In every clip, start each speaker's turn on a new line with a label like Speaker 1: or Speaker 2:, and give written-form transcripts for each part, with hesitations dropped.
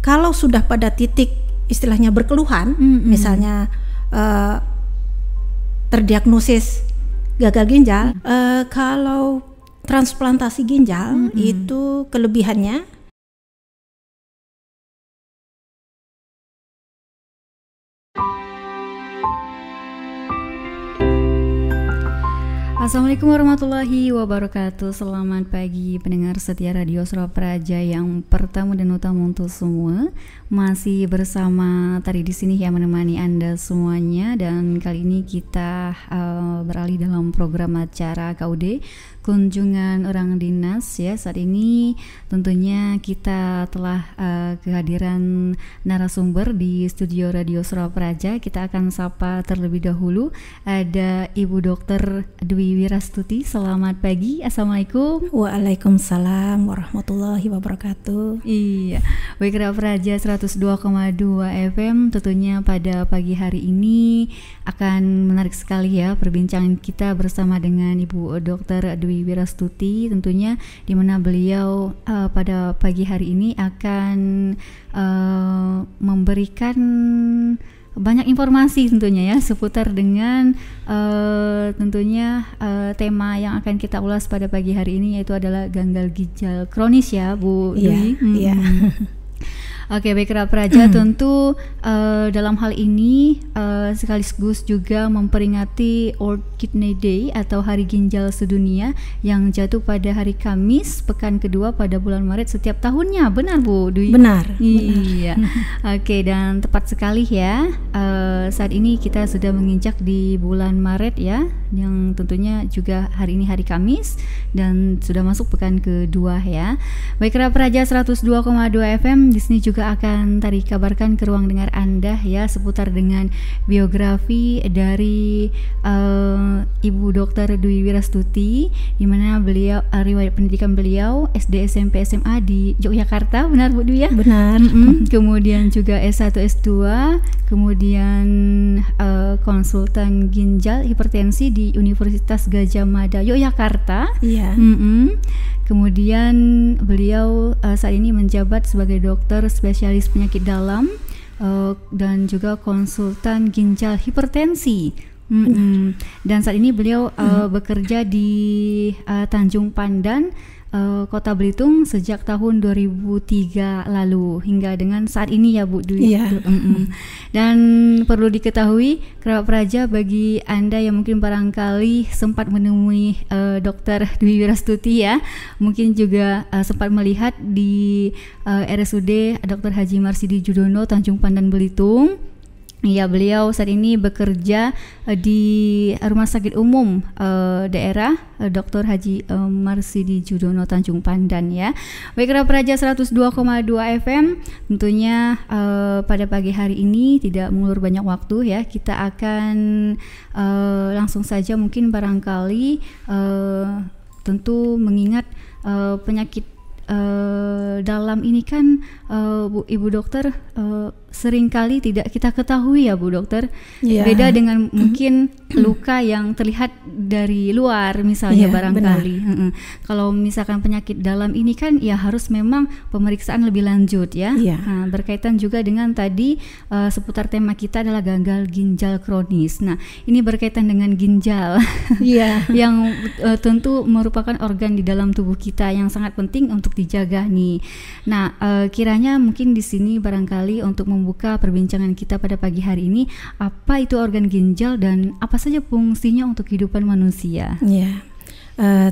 Speaker 1: kalau sudah pada titik istilahnya berkeluhan, misalnya terdiagnosis gagal ginjal, kalau transplantasi ginjal itu kelebihannya
Speaker 2: Assalamualaikum warahmatullahi wabarakatuh. Selamat pagi pendengar setia Radio Surapraja yang pertama dan utama untuk semua. Masih bersama Tari di sini yang menemani Anda semuanya, dan kali ini kita beralih dalam program acara KUD Kunjungan Orang Dinas ya. Saat ini tentunya kita telah kehadiran narasumber di studio Radio Surapraja. Kita akan sapa terlebih dahulu ada Ibu Dr. Dwi Wirastuti. Selamat pagi. Assalamualaikum.
Speaker 1: Waalaikumsalam warahmatullahi wabarakatuh.
Speaker 2: Iya, baik Praja 102,2 FM. Tentunya pada pagi hari ini akan menarik sekali ya perbincangan kita bersama dengan Ibu Dr. Dwi Wirastuti, tentunya di mana beliau pada pagi hari ini akan memberikan banyak informasi tentunya ya seputar dengan tentunya tema yang akan kita ulas pada pagi hari ini, yaitu adalah gagal ginjal kronis ya Bu Dwi.
Speaker 1: Iya.
Speaker 2: Oke, baik Praja, tentu dalam hal ini sekaligus juga memperingati World Kidney Day atau Hari Ginjal Sedunia yang jatuh pada hari Kamis pekan kedua pada bulan Maret setiap tahunnya. Benar Bu Dwi?
Speaker 1: Benar.
Speaker 2: Iya. Oke, dan tepat sekali ya. Saat ini kita sudah menginjak di bulan Maret ya, yang tentunya juga hari ini hari Kamis dan sudah masuk pekan kedua ya. Baik Praja 102,2 FM, di sini juga akan tadi kabarkan ke ruang dengar Anda ya seputar dengan biografi dari Ibu Dr. Dwi Wirastuti, di mana beliau riwayat pendidikan beliau SD, SMP, SMA di Yogyakarta. Benar Bu Dwi ya?
Speaker 1: Benar.
Speaker 2: Kemudian juga S1, S2, kemudian konsultan ginjal hipertensi di Universitas Gadjah Mada Yogyakarta.
Speaker 1: Iya.
Speaker 2: Kemudian beliau saat ini menjabat sebagai dokter spesialis penyakit dalam dan juga konsultan ginjal hipertensi. Dan saat ini beliau bekerja di Tanjung Pandan, Kota Belitung sejak tahun 2003 lalu hingga dengan saat ini ya Bu Dwi.
Speaker 1: Iya.
Speaker 2: Dan perlu diketahui kerabat Praja, bagi Anda yang mungkin barangkali sempat menemui Dr. Dwi Wirastuti ya, mungkin juga sempat melihat di RSUD Dr. Haji Marsidi Judono Tanjung Pandan Belitung. Ya, beliau saat ini bekerja di Rumah Sakit Umum daerah Dr. Haji Marsidi Judono Tanjung Pandan ya. Baik Praja 102,2 FM, tentunya pada pagi hari ini tidak mengulur banyak waktu ya, kita akan langsung saja mungkin barangkali tentu mengingat penyakit dalam ini kan Ibu Dokter seringkali tidak kita ketahui ya Bu Dokter. Beda dengan mungkin luka yang terlihat dari luar misalnya barangkali. Kalau misalkan penyakit dalam ini kan ya harus memang pemeriksaan lebih lanjut ya. Nah, berkaitan juga dengan tadi seputar tema kita adalah gagal ginjal kronis. Nah, ini berkaitan dengan ginjal yang tentu merupakan organ di dalam tubuh kita yang sangat penting untuk dijaga nih. Nah, kiranya mungkin di sini barangkali untuk membuka perbincangan kita pada pagi hari ini, apa itu organ ginjal dan apa saja fungsinya untuk kehidupan manusia?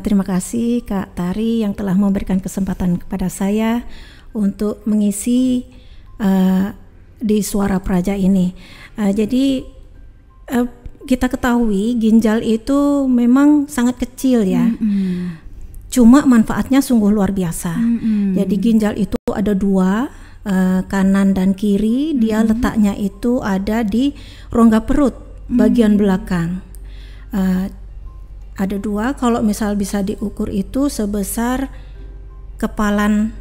Speaker 1: Terima kasih Kak Tari yang telah memberikan kesempatan kepada saya untuk mengisi di Suara Praja ini. Jadi kita ketahui ginjal itu memang sangat kecil ya. Cuma manfaatnya sungguh luar biasa. Jadi ginjal itu ada dua, kanan dan kiri. Dia letaknya itu ada di rongga perut bagian belakang. Ada dua, kalau misal bisa diukur itu sebesar kepalan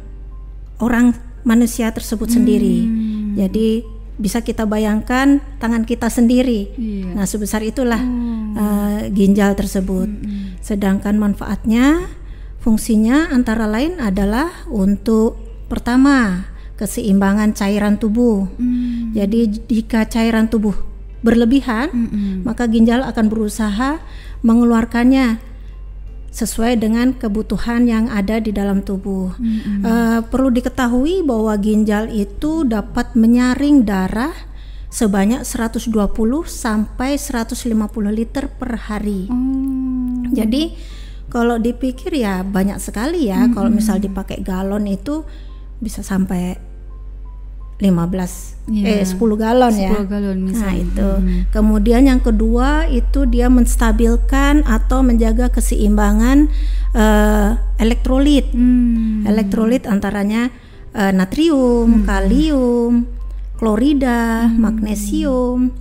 Speaker 1: orang manusia tersebut sendiri. Jadi bisa kita bayangkan tangan kita sendiri. Nah, sebesar itulah ginjal tersebut. Sedangkan manfaatnya, fungsinya antara lain adalah untuk pertama keseimbangan cairan tubuh. Jadi jika cairan tubuh berlebihan, maka ginjal akan berusaha mengeluarkannya sesuai dengan kebutuhan yang ada di dalam tubuh. Perlu diketahui bahwa ginjal itu dapat menyaring darah sebanyak 120 sampai 150 liter per hari. Jadi kalau dipikir ya banyak sekali ya. Kalau misal dipakai galon itu bisa sampai 10 galon ya. 10 galon misalnya. Nah itu. Kemudian yang kedua itu dia menstabilkan atau menjaga keseimbangan elektrolit. Elektrolit antaranya natrium, kalium, klorida, magnesium,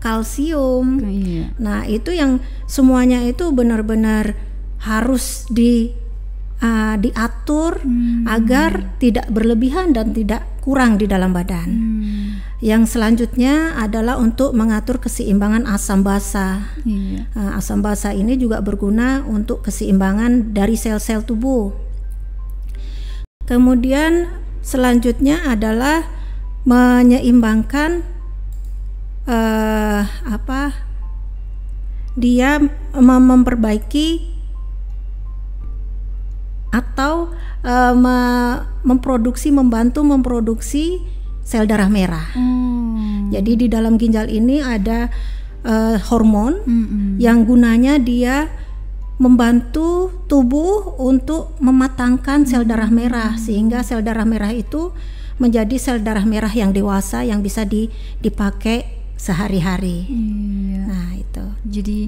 Speaker 1: kalsium. Nah itu yang semuanya itu benar-benar harus diatur agar tidak berlebihan dan tidak kurang di dalam badan. Yang selanjutnya adalah untuk mengatur keseimbangan asam basa. Asam basa ini juga berguna untuk keseimbangan dari sel-sel tubuh. Kemudian selanjutnya adalah menyeimbangkan dia memperbaiki atau membantu memproduksi sel darah merah. Jadi di dalam ginjal ini ada hormon yang gunanya dia membantu tubuh untuk mematangkan sel darah merah sehingga sel darah merah itu menjadi sel darah merah yang dewasa yang bisa dipakai sehari-hari. Nah itu.
Speaker 2: Jadi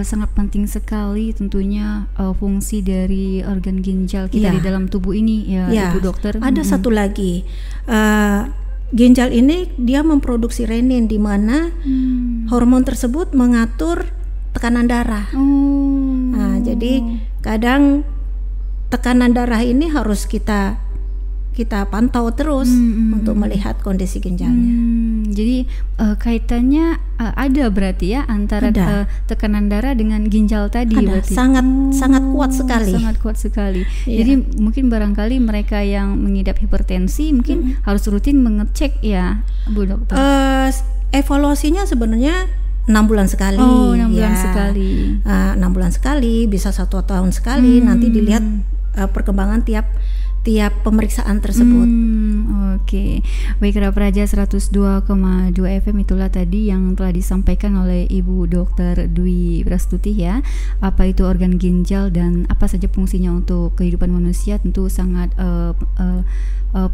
Speaker 2: sangat penting sekali tentunya fungsi dari organ ginjal kita di dalam tubuh ini ya, Ibu Dokter.
Speaker 1: Ada satu lagi, ginjal ini dia memproduksi renin di mana hormon tersebut mengatur tekanan darah. Nah jadi kadang tekanan darah ini harus kita pantau terus untuk melihat kondisi ginjalnya.
Speaker 2: Jadi kaitannya ada berarti ya antara tekanan darah dengan ginjal tadi. Berarti
Speaker 1: sangat kuat sekali.
Speaker 2: Sangat kuat sekali. Jadi mungkin barangkali mereka yang mengidap hipertensi mungkin harus rutin mengecek ya, Bu Dokter.
Speaker 1: Evaluasinya sebenarnya 6 bulan sekali.
Speaker 2: 6 bulan sekali.
Speaker 1: 6 bulan sekali, bisa 1 tahun sekali. Nanti dilihat perkembangan tiap pemeriksaan tersebut.
Speaker 2: Oke. Baik, Kera Praja 102,2 FM itulah tadi yang telah disampaikan oleh Ibu Dr. Dwi Wirastuti ya. Apa itu organ ginjal dan apa saja fungsinya untuk kehidupan manusia, tentu sangat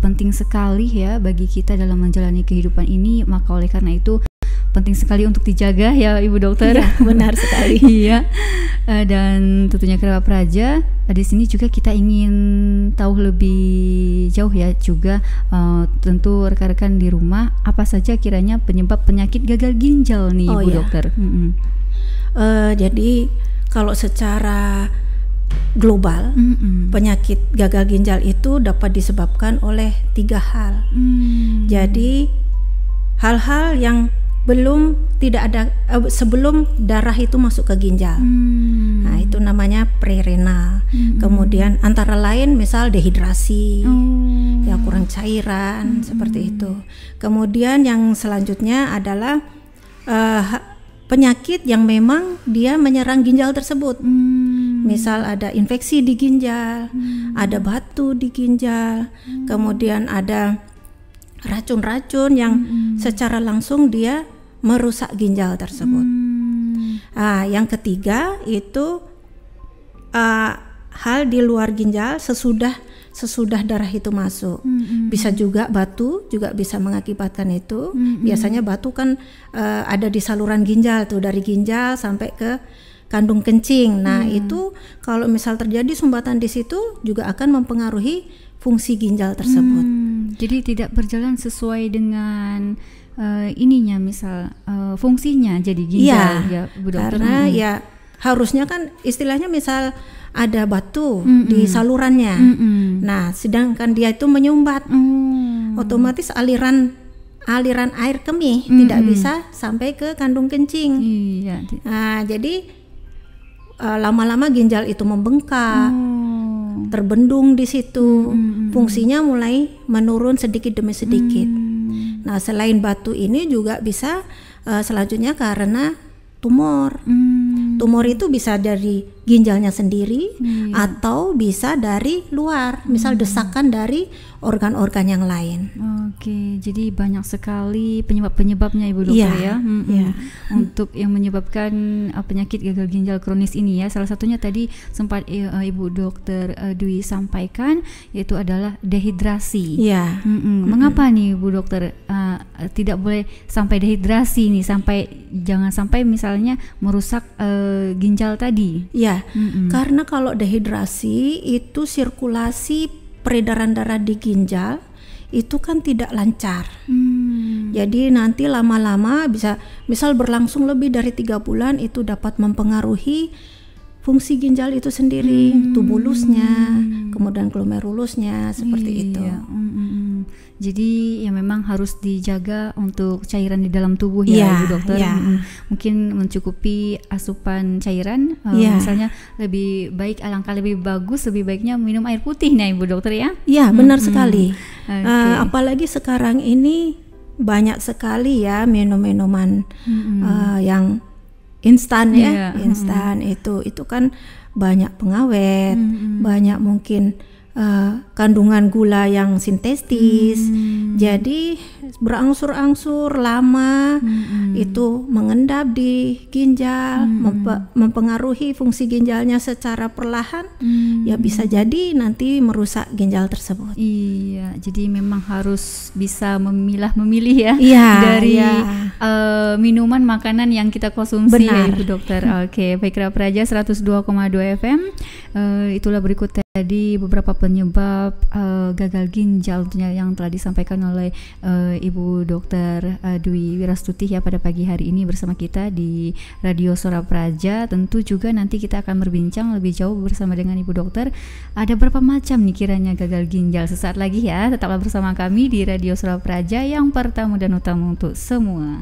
Speaker 2: penting sekali ya bagi kita dalam menjalani kehidupan ini. Maka oleh karena itu penting sekali untuk dijaga ya Ibu Dokter.
Speaker 1: Iya, benar sekali.
Speaker 2: Iya. Dan tentunya Kera Praja di sini juga kita ingin tahu lebih jauh ya juga tentu rekan-rekan di rumah apa saja kiranya penyebab penyakit gagal ginjal nih Ibu Dokter.
Speaker 1: Jadi kalau secara global penyakit gagal ginjal itu dapat disebabkan oleh 3 hal. Jadi hal-hal yang sebelum darah itu masuk ke ginjal. Nah, itu namanya prerenal. Kemudian antara lain misal dehidrasi, ya kurang cairan seperti itu. Kemudian yang selanjutnya adalah penyakit yang memang dia menyerang ginjal tersebut. Misal ada infeksi di ginjal, ada batu di ginjal, kemudian ada racun-racun yang secara langsung dia merusak ginjal tersebut. Yang ketiga itu hal di luar ginjal sesudah darah itu masuk. Bisa juga batu juga bisa mengakibatkan itu. Biasanya batu kan ada di saluran ginjal tuh, dari ginjal sampai ke kandung kencing. Nah itu kalau misal terjadi sumbatan di situ juga akan mempengaruhi fungsi ginjal tersebut.
Speaker 2: Jadi tidak berjalan sesuai dengan ininya misal fungsinya jadi ginjal ya Bu Dokter.
Speaker 1: Karena ya harusnya kan istilahnya misal ada batu di salurannya. Nah, sedangkan dia itu menyumbat. Otomatis aliran air kemih tidak bisa sampai ke kandung kencing. Nah, jadi lama-lama ginjal itu membengkak. terbendung di situ, fungsinya mulai menurun sedikit demi sedikit. Nah, selain batu ini juga bisa selanjutnya karena tumor. Tumor itu bisa dari ginjalnya sendiri atau bisa dari luar, misal desakan dari organ-organ yang lain.
Speaker 2: Oke, jadi banyak sekali penyebab-penyebabnya Ibu Dokter ya. Untuk yang menyebabkan penyakit gagal ginjal kronis ini ya, salah satunya tadi sempat Ibu Dokter Dwi sampaikan, yaitu adalah dehidrasi. Mengapa nih Bu Dokter tidak boleh sampai dehidrasi nih, jangan sampai misalnya merusak ginjal tadi?
Speaker 1: Karena kalau dehidrasi itu sirkulasi peredaran darah di ginjal itu kan tidak lancar. Jadi nanti lama-lama bisa misal berlangsung lebih dari 3 bulan, itu dapat mempengaruhi fungsi ginjal itu sendiri, tubulusnya, kemudian glomerulusnya, seperti itu.
Speaker 2: Jadi ya memang harus dijaga untuk cairan di dalam tubuh ya Ibu Dokter. Mungkin mencukupi asupan cairan, misalnya lebih baik, alangkah lebih bagus, lebih baiknya minum air putih nih Ibu Dokter ya.
Speaker 1: Iya, benar sekali. Apalagi sekarang ini banyak sekali ya minuman yang instan ya. Instan itu kan banyak pengawet, banyak mungkin kandungan gula yang sintetis, jadi berangsur-angsur lama itu mengendap di ginjal, mempengaruhi fungsi ginjalnya secara perlahan, ya bisa jadi nanti merusak ginjal tersebut.
Speaker 2: Iya, jadi memang harus bisa memilih ya, dari minuman makanan yang kita konsumsi ya Ibu Dokter. Oke, baik Kera Praja 102,2 FM. Itulah berikut tadi beberapa penyebab gagal ginjal tentunya yang telah disampaikan oleh Ibu Dokter Dwi Wirastuti ya pada pagi hari ini bersama kita di Radio Suara Praja. Tentu juga nanti kita akan berbincang lebih jauh bersama dengan Ibu Dokter. Ada berapa macam nih kiranya gagal ginjal? Sesaat lagi ya, tetaplah bersama kami di Radio Suara Praja yang pertama dan utama untuk semua.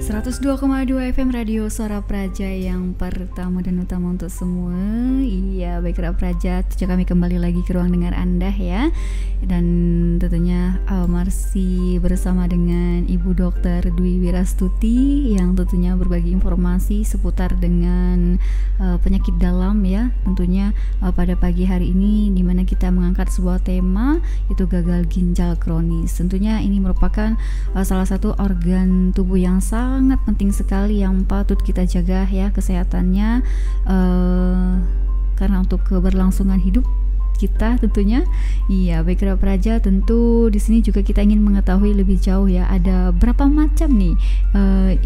Speaker 2: 102,2 FM Radio Suara Praja yang pertama dan utama untuk semua. Iya, baik Kera Praja, kami kembali lagi ke ruang dengar Anda ya. Dan tentunya masih bersama dengan Ibu Dokter Dwi Wirastuti yang tentunya berbagi informasi seputar dengan penyakit dalam ya. Tentunya pada pagi hari ini di mana kita mengangkat sebuah tema, itu gagal ginjal kronis. Tentunya ini merupakan salah satu organ tubuh yang sangat penting sekali yang patut kita jaga ya kesehatannya, karena untuk keberlangsungan hidup kita tentunya. Iya, baik Kera Praja, tentu di sini juga kita ingin mengetahui lebih jauh ya, ada berapa macam nih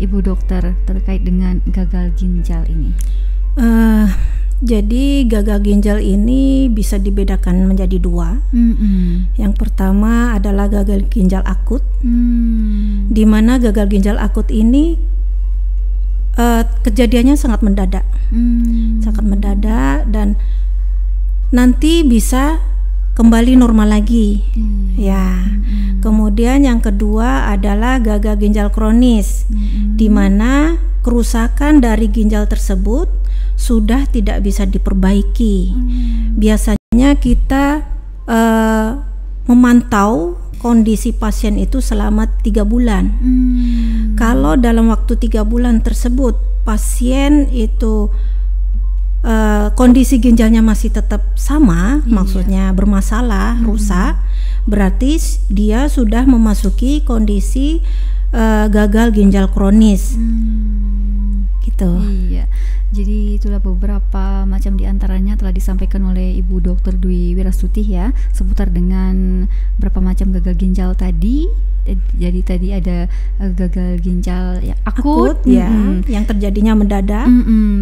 Speaker 2: Ibu Dokter terkait dengan gagal ginjal ini?
Speaker 1: Jadi gagal ginjal ini bisa dibedakan menjadi 2. Yang pertama adalah gagal ginjal akut, di mana gagal ginjal akut ini kejadiannya sangat mendadak, dan nanti bisa kembali normal lagi. Kemudian yang kedua adalah gagal ginjal kronis, di mana kerusakan dari ginjal tersebut sudah tidak bisa diperbaiki. Biasanya kita memantau kondisi pasien itu selama 3 bulan. Kalau dalam waktu 3 bulan tersebut pasien itu kondisi ginjalnya masih tetap sama, maksudnya bermasalah, rusak, berarti dia sudah memasuki kondisi gagal ginjal kronis. Gitu.
Speaker 2: Iya. Jadi itulah beberapa macam diantaranya telah disampaikan oleh Ibu Dokter Dwi Wirastuti ya, seputar dengan berapa macam gagal ginjal tadi. Jadi tadi ada gagal ginjal ya, akut
Speaker 1: yang terjadinya mendadak.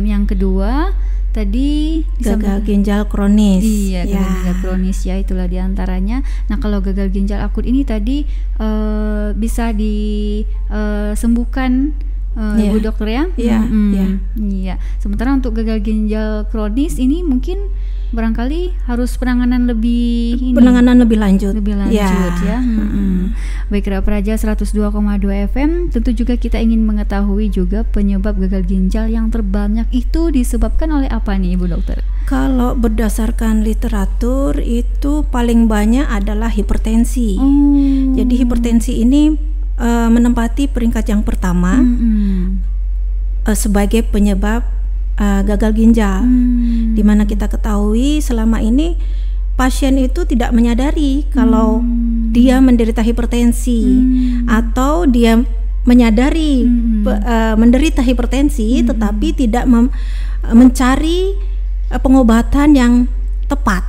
Speaker 2: Yang kedua tadi
Speaker 1: gagal ginjal kronis.
Speaker 2: Iya, gagal ginjal kronis ya, itulah diantaranya. Nah, kalau gagal ginjal akut ini tadi bisa disembuhkan Bu Dokter ya. Iya. Sementara untuk gagal ginjal kronis ini mungkin barangkali harus penanganan lebih
Speaker 1: lanjut
Speaker 2: ya. Baik, Kera Praja 102,2 FM, tentu juga kita ingin mengetahui juga penyebab gagal ginjal yang terbanyak itu disebabkan oleh apa nih Ibu Dokter?
Speaker 1: Kalau berdasarkan literatur itu paling banyak adalah hipertensi. Jadi hipertensi ini menempati peringkat yang pertama sebagai penyebab gagal ginjal. Dimana kita ketahui selama ini pasien itu tidak menyadari kalau dia menderita hipertensi atau dia menyadari menderita hipertensi tetapi tidak mencari pengobatan yang tepat.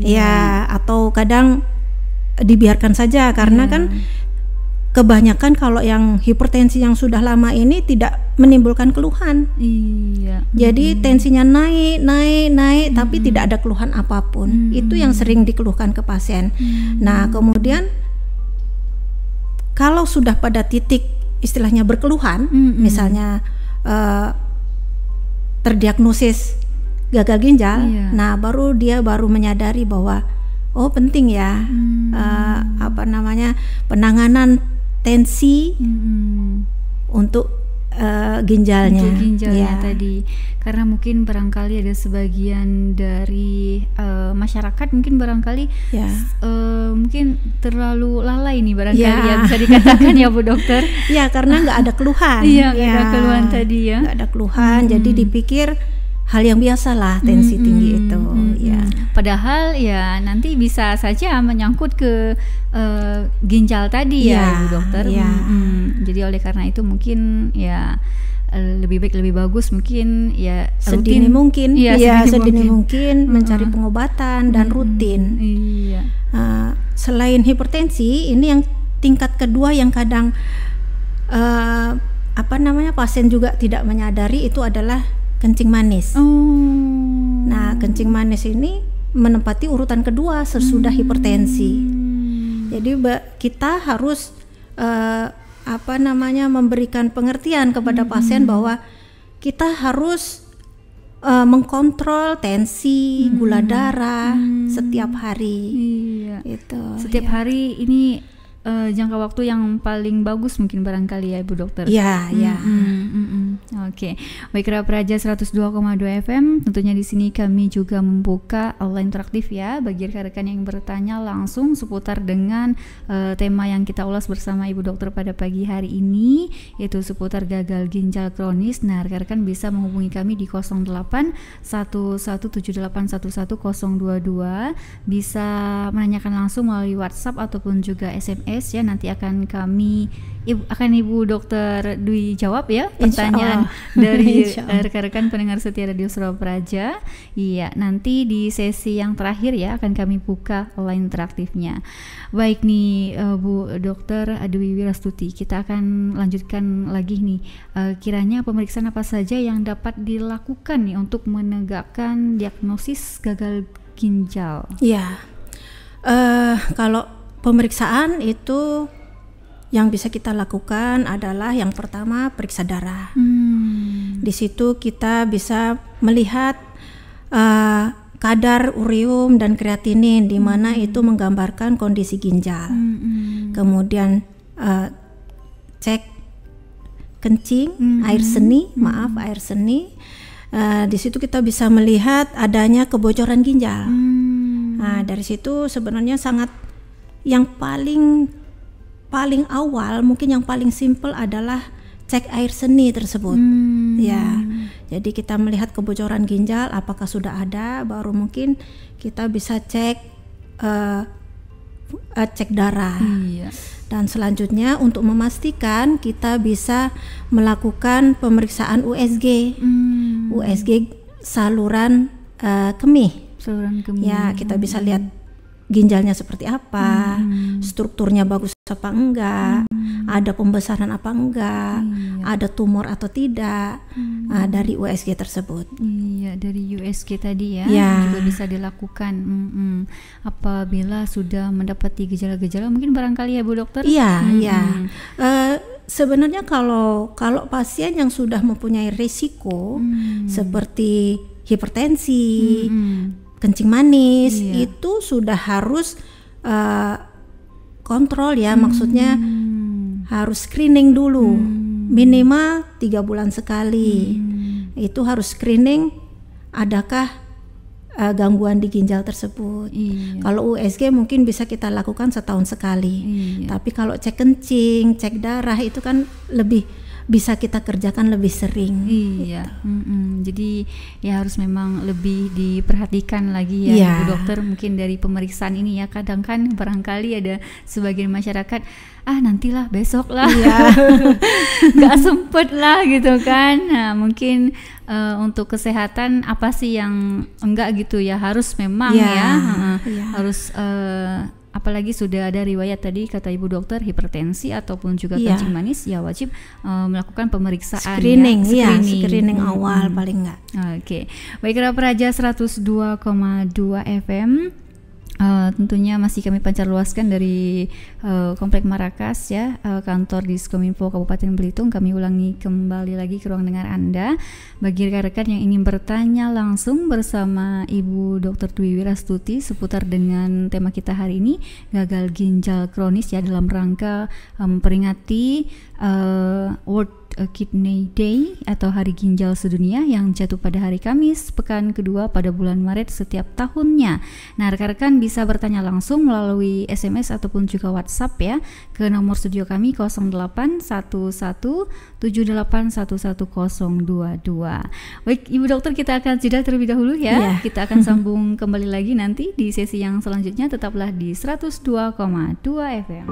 Speaker 1: Ya, atau kadang dibiarkan saja karena kan kebanyakan kalau yang hipertensi yang sudah lama ini tidak menimbulkan keluhan. Jadi tensinya naik tapi tidak ada keluhan apapun. Itu yang sering dikeluhkan ke pasien. Nah, kemudian kalau sudah pada titik istilahnya berkeluhan, misalnya terdiagnosis gagal ginjal, nah dia baru menyadari bahwa penting ya penanganan tensi untuk ginjalnya.
Speaker 2: Untuk ginjalnya tadi, karena mungkin barangkali ada sebagian dari masyarakat mungkin barangkali mungkin terlalu lalai nih barangkali ya bisa dikatakan ya Bu Dokter.
Speaker 1: Ya, karena nggak ada keluhan.
Speaker 2: Nggak ada keluhan tadi ya.
Speaker 1: Nggak ada keluhan, jadi dipikir hal yang biasa lah tensi tinggi itu.
Speaker 2: Padahal ya nanti bisa saja menyangkut ke ginjal tadi ya Bu Dokter. Jadi oleh karena itu mungkin ya lebih bagus mungkin ya
Speaker 1: sedini mungkin mencari pengobatan dan rutin. Selain hipertensi, ini yang tingkat kedua yang kadang pasien juga tidak menyadari itu adalah kencing manis. Nah, kencing manis ini menempati urutan kedua sesudah hipertensi. Jadi kita harus memberikan pengertian kepada pasien bahwa kita harus mengkontrol tensi, gula darah setiap hari.
Speaker 2: Setiap hari ini jangka waktu yang paling bagus mungkin barangkali ya Ibu Dokter. Oke. Baik, Kera Praja 102,2 FM, tentunya di sini kami juga membuka aula interaktif ya bagi rekan-rekan yang bertanya langsung seputar dengan tema yang kita ulas bersama Ibu Dokter pada pagi hari ini, yaitu seputar gagal ginjal kronis. Nah, rekan-rekan bisa menghubungi kami di 08 1178111022, bisa menanyakan langsung melalui WhatsApp ataupun juga SMS ya. Nanti akan Ibu Dokter Dwi jawab ya pertanyaan dari rekan-rekan pendengar setia Radio Surau Praja. Iya, nanti di sesi yang terakhir ya akan kami buka line interaktifnya. Baik nih Bu Dokter Dwi Wirastuti, kita akan lanjutkan lagi nih. Kiranya pemeriksaan apa saja yang dapat dilakukan nih untuk menegakkan diagnosis gagal ginjal?
Speaker 1: Kalau pemeriksaan itu yang bisa kita lakukan adalah yang pertama periksa darah. Di situ kita bisa melihat kadar ureum dan kreatinin, di mana itu menggambarkan kondisi ginjal. Kemudian cek kencing, air seni. Di situ kita bisa melihat adanya kebocoran ginjal. Nah, dari situ sebenarnya yang paling awal, mungkin yang paling simpel adalah cek air seni tersebut. Jadi kita melihat kebocoran ginjal apakah sudah ada, baru mungkin kita bisa cek darah. Dan selanjutnya untuk memastikan kita bisa melakukan pemeriksaan USG. USG saluran kemih. Ya, kita bisa lihat ginjalnya seperti apa, strukturnya bagus apa enggak, ada pembesaran apa enggak, ada tumor atau tidak dari USG tersebut.
Speaker 2: Dari USG tadi ya, juga bisa dilakukan apabila sudah mendapati gejala-gejala mungkin barangkali ya Bu Dokter.
Speaker 1: sebenarnya kalau pasien yang sudah mempunyai risiko seperti hipertensi, kencing manis, itu sudah harus kontrol ya, maksudnya harus screening dulu, minimal 3 bulan sekali. Itu harus screening adakah gangguan di ginjal tersebut. Kalau USG mungkin bisa kita lakukan setahun sekali. Tapi kalau cek kencing, cek darah itu kan lebih bisa kita kerjakan lebih sering.
Speaker 2: Iya. Jadi ya harus memang lebih diperhatikan lagi ya, Ibu Dokter. Mungkin dari pemeriksaan ini ya, kadang kan barangkali ada sebagian masyarakat nantilah, besok lah, nggak sempet lah gitu kan. Nah mungkin untuk kesehatan apa sih yang enggak gitu ya, harus memang harus apalagi sudah ada riwayat tadi kata Ibu Dokter hipertensi ataupun juga kencing manis, ya wajib melakukan pemeriksaan
Speaker 1: screening awal paling enggak.
Speaker 2: Oke. Baik, Kerabat Praja 102,2 FM. Tentunya masih kami pancarluaskan dari Komplek Marakas ya, kantor Diskominfo Kabupaten Belitung. Kami ulangi kembali lagi ke ruang dengar Anda. Bagi rekan-rekan yang ingin bertanya langsung bersama Ibu Dr. Dwi Wirastuti seputar dengan tema kita hari ini, gagal ginjal kronis ya, dalam rangka memperingati World Kidney Day atau Hari Ginjal Sedunia yang jatuh pada hari Kamis pekan kedua pada bulan Maret setiap tahunnya. Nah, rekan-rekan bisa bertanya langsung melalui SMS ataupun juga WhatsApp ya ke nomor studio kami 081178110022. Baik, Ibu Dokter, kita akan jeda terlebih dahulu ya. Kita akan sambung kembali lagi nanti di sesi yang selanjutnya. Tetaplah di 102,2 FM.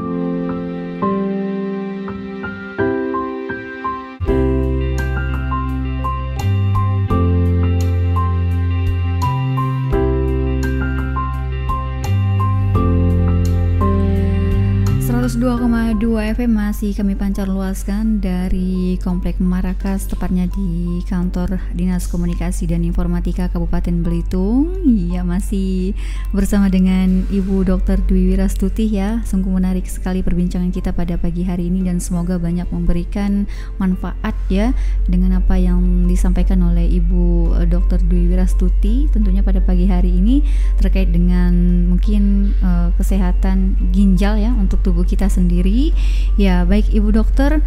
Speaker 2: 102,2 FM masih kami pancar luaskan dari Komplek Marakas, tepatnya di kantor Dinas Komunikasi dan Informatika Kabupaten Belitung. Iya, masih bersama dengan Ibu Dr. Dwi Wirastuti ya. Sungguh menarik sekali perbincangan kita pada pagi hari ini dan semoga banyak memberikan manfaat ya dengan apa yang disampaikan oleh Ibu Dr. Dwi Wirastuti tentunya pada pagi hari ini terkait dengan mungkin kesehatan ginjal ya untuk tubuh kita sendiri. Ya, baik Ibu Dokter,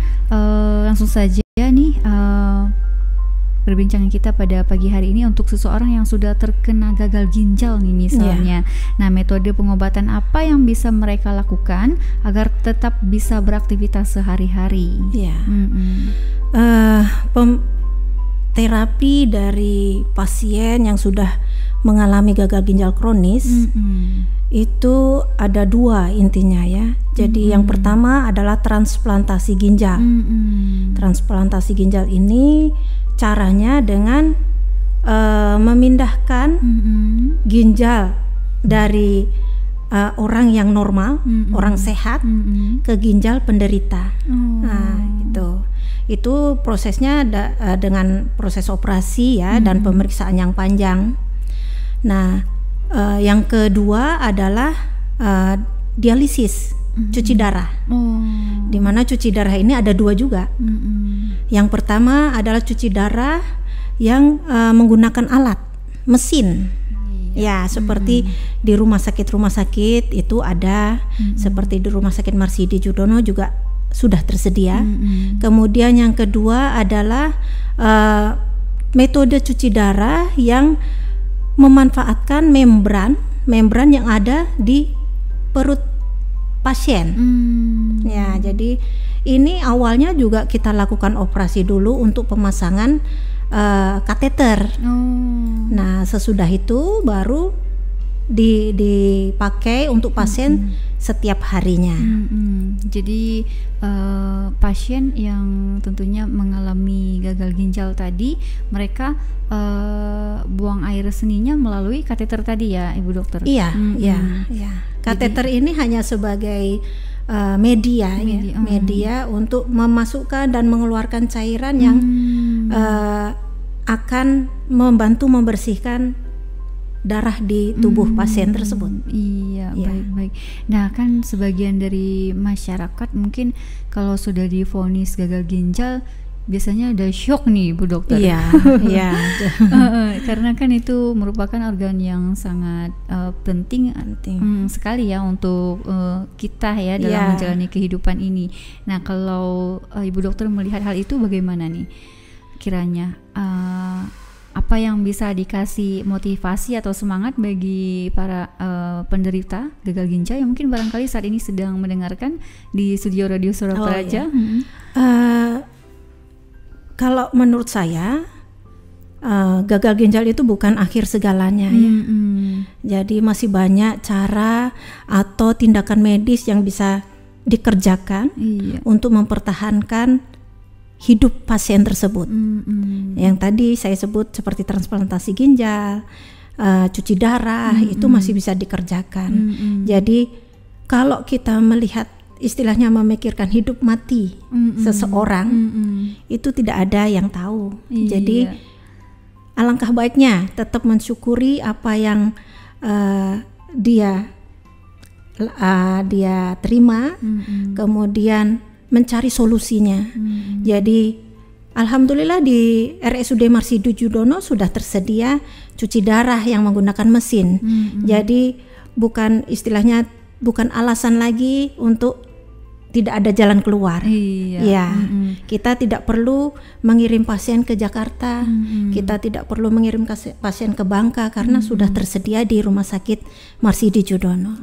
Speaker 2: langsung saja nih perbincangan kita pada pagi hari ini untuk seseorang yang sudah terkena gagal ginjal nih misalnya. Nah, metode pengobatan apa yang bisa mereka lakukan agar tetap bisa beraktivitas sehari-hari?
Speaker 1: Terapi dari pasien yang sudah mengalami gagal ginjal kronis itu ada 2 intinya ya. Jadi yang pertama adalah transplantasi ginjal. Transplantasi ginjal ini caranya dengan memindahkan ginjal dari orang yang normal, orang sehat ke ginjal penderita. Nah, itu prosesnya dengan proses operasi ya dan pemeriksaan yang panjang. Nah, yang kedua adalah dialisis, cuci darah. Di mana cuci darah ini ada 2 juga. Yang pertama adalah cuci darah yang menggunakan alat mesin. Ya, seperti di rumah sakit itu ada, seperti di Rumah Sakit Marsidi Judono juga sudah tersedia. Kemudian yang kedua adalah metode cuci darah yang memanfaatkan membran yang ada di perut pasien. Ya, jadi ini awalnya juga kita lakukan operasi dulu untuk pemasangan kateter. Nah, sesudah itu baru dipakai untuk pasien setiap harinya.
Speaker 2: Jadi pasien yang tentunya mengalami gagal ginjal tadi, mereka buang air seninya melalui kateter tadi ya, Ibu Dokter?
Speaker 1: Iya. Kateter ini hanya sebagai media untuk memasukkan dan mengeluarkan cairan yang akan membantu membersihkan darah di tubuh pasien tersebut.
Speaker 2: Iya, baik-baik. Nah, kan sebagian dari masyarakat mungkin kalau sudah divonis gagal ginjal biasanya ada shock nih Bu Dokter.
Speaker 1: Iya, iya.
Speaker 2: Karena kan itu merupakan organ yang sangat penting sekali ya untuk kita ya dalam menjalani kehidupan ini. Nah, kalau Ibu Dokter melihat hal itu bagaimana nih kiranya? Apa yang bisa dikasih motivasi atau semangat bagi para penderita gagal ginjal yang mungkin barangkali saat ini sedang mendengarkan di studio Radio Suara Praja?
Speaker 1: Kalau menurut saya gagal ginjal itu bukan akhir segalanya ya. Jadi masih banyak cara atau tindakan medis yang bisa dikerjakan untuk mempertahankan hidup pasien tersebut. Yang tadi saya sebut seperti transplantasi ginjal, cuci darah, itu masih bisa dikerjakan. Jadi kalau kita melihat istilahnya memikirkan hidup mati seseorang, itu tidak ada yang tahu. Jadi alangkah baiknya tetap mensyukuri apa yang dia terima, kemudian mencari solusinya. Jadi alhamdulillah di RSUD Marsido Djudono sudah tersedia cuci darah yang menggunakan mesin. Jadi bukan alasan lagi untuk tidak ada jalan keluar. Kita tidak perlu mengirim pasien ke Jakarta, kita tidak perlu mengirim pasien ke Bangka karena sudah tersedia di Rumah Sakit Marsido Djudono.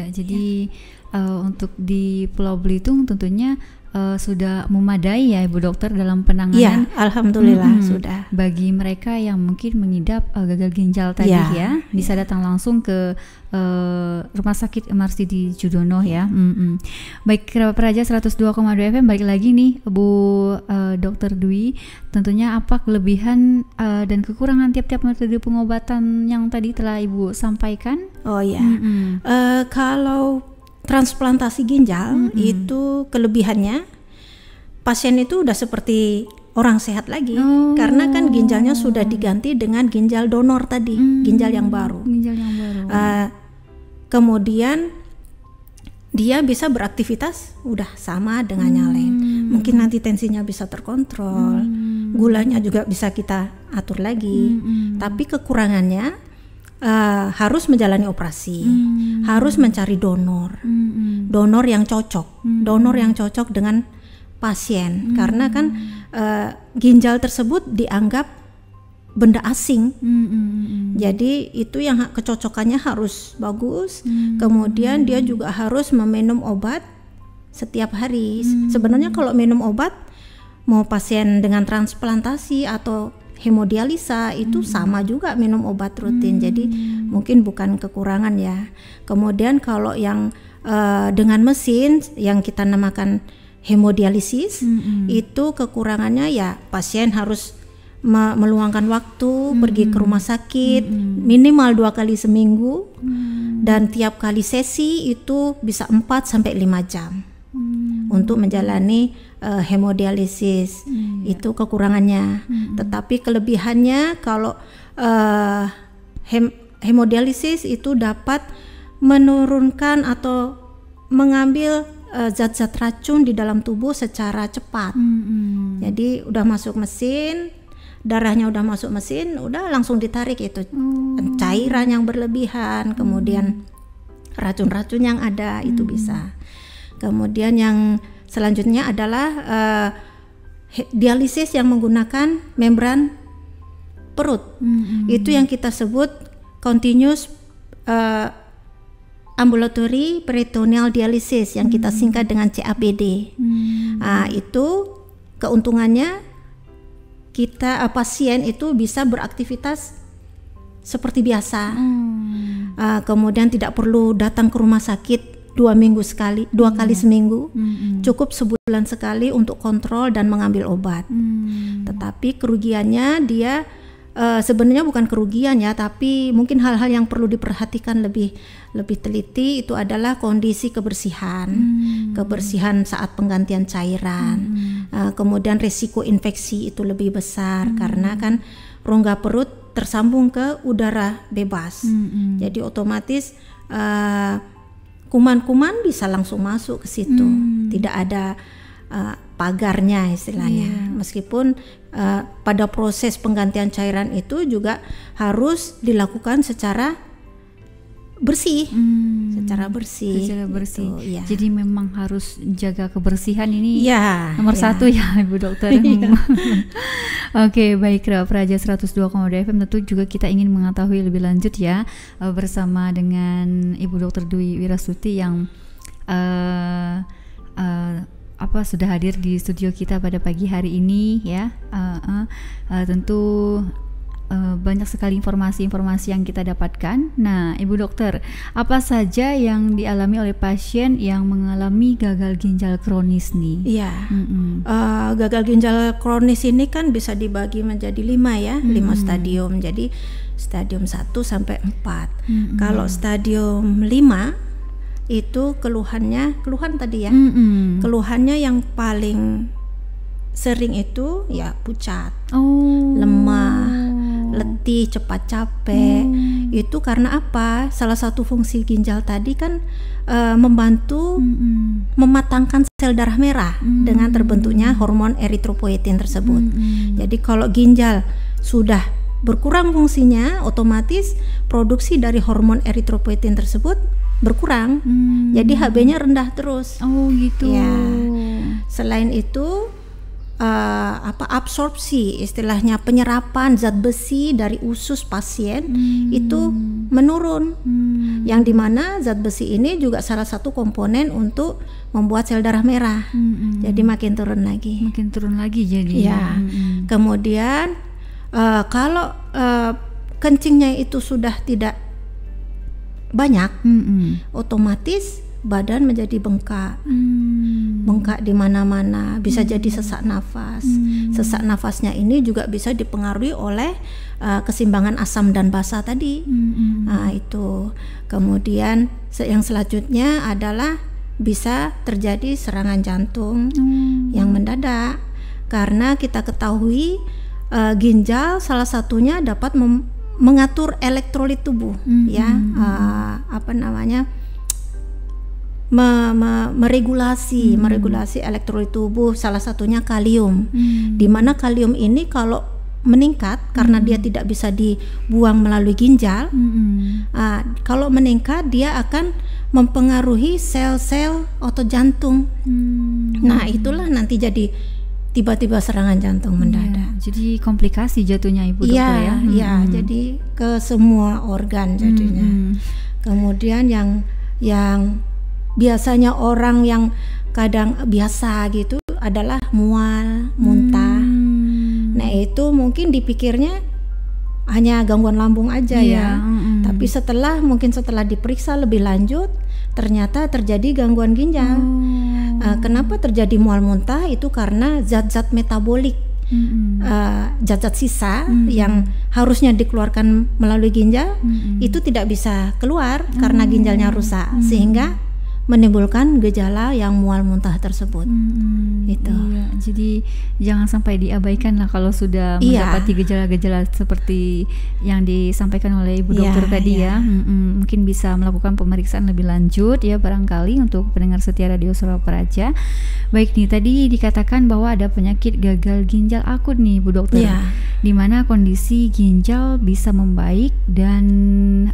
Speaker 2: Jadi untuk di Pulau Belitung tentunya sudah memadai ya Ibu Dokter dalam penanganan.
Speaker 1: Alhamdulillah sudah.
Speaker 2: Bagi mereka yang mungkin mengidap gagal ginjal tadi bisa datang langsung ke Rumah Sakit Marsido Djudono ya. Baik, Kerabat Praja 102,2 FM, balik lagi nih Bu Dokter Dwi. Tentunya apa kelebihan dan kekurangan tiap-tiap metode pengobatan yang tadi telah Ibu sampaikan?
Speaker 1: Kalau transplantasi ginjal itu kelebihannya pasien itu udah seperti orang sehat lagi karena kan ginjalnya sudah diganti dengan ginjal donor tadi, ginjal yang baru. Kemudian dia bisa beraktivitas udah sama dengan yang lain. Mungkin nanti tensinya bisa terkontrol, gulanya juga bisa kita atur lagi. Tapi kekurangannya harus menjalani operasi, harus mencari donor yang cocok dengan pasien, karena kan ginjal tersebut dianggap benda asing. Jadi itu yang kecocokannya harus bagus. Kemudian dia juga harus meminum obat setiap hari. Sebenarnya kalau minum obat, mau pasien dengan transplantasi atau hemodialisa itu sama juga minum obat rutin. Jadi mungkin bukan kekurangan ya. Kemudian kalau yang dengan mesin yang kita namakan hemodialisis, itu kekurangannya ya pasien harus meluangkan waktu pergi ke rumah sakit minimal 2 kali seminggu, dan tiap kali sesi itu bisa 4-5 jam untuk menjalani hemodialisis. Itu kekurangannya. Tetapi kelebihannya kalau hemodialisis itu dapat menurunkan atau mengambil zat-zat racun di dalam tubuh secara cepat. Jadi udah masuk mesin, darahnya udah masuk mesin, udah langsung ditarik itu cairan yang berlebihan, kemudian racun-racun yang ada itu bisa. Kemudian yang selanjutnya adalah dialisis yang menggunakan membran perut. Itu yang kita sebut continuous ambulatory peritoneal dialysis yang kita singkat dengan CAPD. Itu keuntungannya pasien itu bisa beraktivitas seperti biasa. Kemudian tidak perlu datang ke rumah sakit 2 kali seminggu. Cukup sebulan sekali untuk kontrol dan mengambil obat. Tetapi kerugiannya dia sebenarnya bukan kerugian ya, tapi mungkin hal-hal yang perlu diperhatikan lebih teliti itu adalah kondisi kebersihan saat penggantian cairan. Kemudian resiko infeksi itu lebih besar karena kan rongga perut tersambung ke udara bebas. Jadi otomatis kuman-kuman bisa langsung masuk ke situ, tidak ada pagarnya istilahnya. Meskipun pada proses penggantian cairan itu juga harus dilakukan secara bersih, secara bersih.
Speaker 2: Gitu,
Speaker 1: ya.
Speaker 2: Jadi memang harus jaga kebersihan ini nomor
Speaker 1: ya.
Speaker 2: 1 ya Ibu Dokter. Oke, baik, Kerabat Praja 102,2 FM tentu juga kita ingin mengetahui lebih lanjut ya bersama dengan Ibu Dokter Dwi Wirastuti yang sudah hadir di studio kita pada pagi hari ini ya. Tentu banyak sekali informasi-informasi yang kita dapatkan. Nah, Ibu Dokter, apa saja yang dialami oleh pasien yang mengalami gagal ginjal kronis nih?
Speaker 1: Iya, gagal ginjal kronis ini kan bisa dibagi menjadi 5 ya, 5 stadium. Jadi stadium 1 sampai 4. Kalau stadium 5 itu keluhan tadi ya, keluhannya yang paling sering itu ya pucat, lemah, letih, cepat capek. Itu karena apa? Salah satu fungsi ginjal tadi kan membantu mematangkan sel darah merah dengan terbentuknya hormon eritropoietin tersebut. Jadi kalau ginjal sudah berkurang fungsinya, otomatis produksi dari hormon eritropoietin tersebut berkurang. Jadi HB-nya rendah terus.
Speaker 2: Oh gitu.
Speaker 1: Ya. Selain itu absorpsi, istilahnya penyerapan zat besi dari usus pasien itu menurun, yang dimana zat besi ini juga salah satu komponen untuk membuat sel darah merah. Jadi makin turun lagi jadi ya. Kemudian kalau kencingnya itu sudah tidak banyak, otomatis badan menjadi bengkak di mana-mana, bisa jadi sesak nafas. Sesak nafasnya ini juga bisa dipengaruhi oleh keseimbangan asam dan basa tadi. Nah, itu. Kemudian yang selanjutnya adalah bisa terjadi serangan jantung yang mendadak, karena kita ketahui ginjal salah satunya dapat mengatur elektrolit tubuh, ya, meregulasi elektrolit tubuh, salah satunya kalium. Di mana kalium ini kalau meningkat karena dia tidak bisa dibuang melalui ginjal, kalau meningkat dia akan mempengaruhi sel-sel otot jantung. Nah, itulah nanti jadi tiba-tiba serangan jantung mendadak.
Speaker 2: Jadi komplikasi jatuhnya Ibu Dokter ya.
Speaker 1: Iya, jadi ke semua organ jadinya. Kemudian yang biasanya orang yang kadang biasa gitu adalah mual, muntah. Nah, itu mungkin dipikirnya hanya gangguan lambung aja ya. Tapi setelah diperiksa lebih lanjut, ternyata terjadi gangguan ginjal. Kenapa terjadi mual muntah? Itu karena zat-zat metabolik, zat-zat sisa yang harusnya dikeluarkan melalui ginjal itu tidak bisa keluar karena ginjalnya rusak, sehingga menimbulkan gejala yang mual muntah tersebut. Itu.
Speaker 2: Iya, jadi jangan sampai diabaikan lah kalau sudah mendapati gejala-gejala seperti yang disampaikan oleh Ibu Dokter tadi ya. Mungkin bisa melakukan pemeriksaan lebih lanjut ya barangkali untuk pendengar setia Radio Suara Praja. Baik nih, tadi dikatakan bahwa ada penyakit gagal ginjal akut nih Bu Dokter, di mana kondisi ginjal bisa membaik dan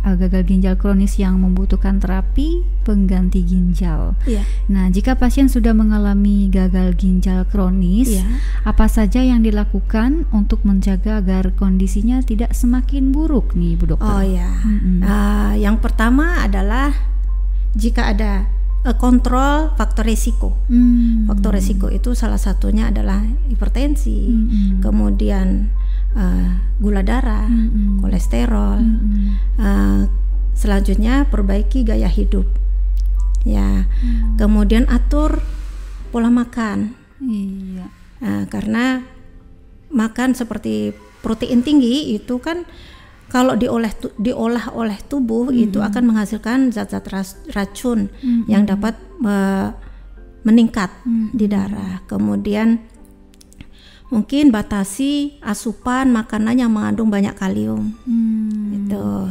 Speaker 2: gagal ginjal kronis yang membutuhkan terapi pengganti ginjal. Nah, jika pasien sudah mengalami gagal ginjal kronis, apa saja yang dilakukan untuk menjaga agar kondisinya tidak semakin buruk nih Bu Dokter?
Speaker 1: Yang pertama adalah jika ada kontrol faktor risiko. Faktor risiko itu salah satunya adalah hipertensi, kemudian gula darah, kolesterol. Selanjutnya perbaiki gaya hidup. Ya, kemudian atur pola makan. Karena makan seperti protein tinggi itu kan kalau diolah oleh tubuh itu akan menghasilkan zat-zat racun yang dapat meningkat di darah. Kemudian mungkin batasi asupan makanan yang mengandung banyak kalium. Itu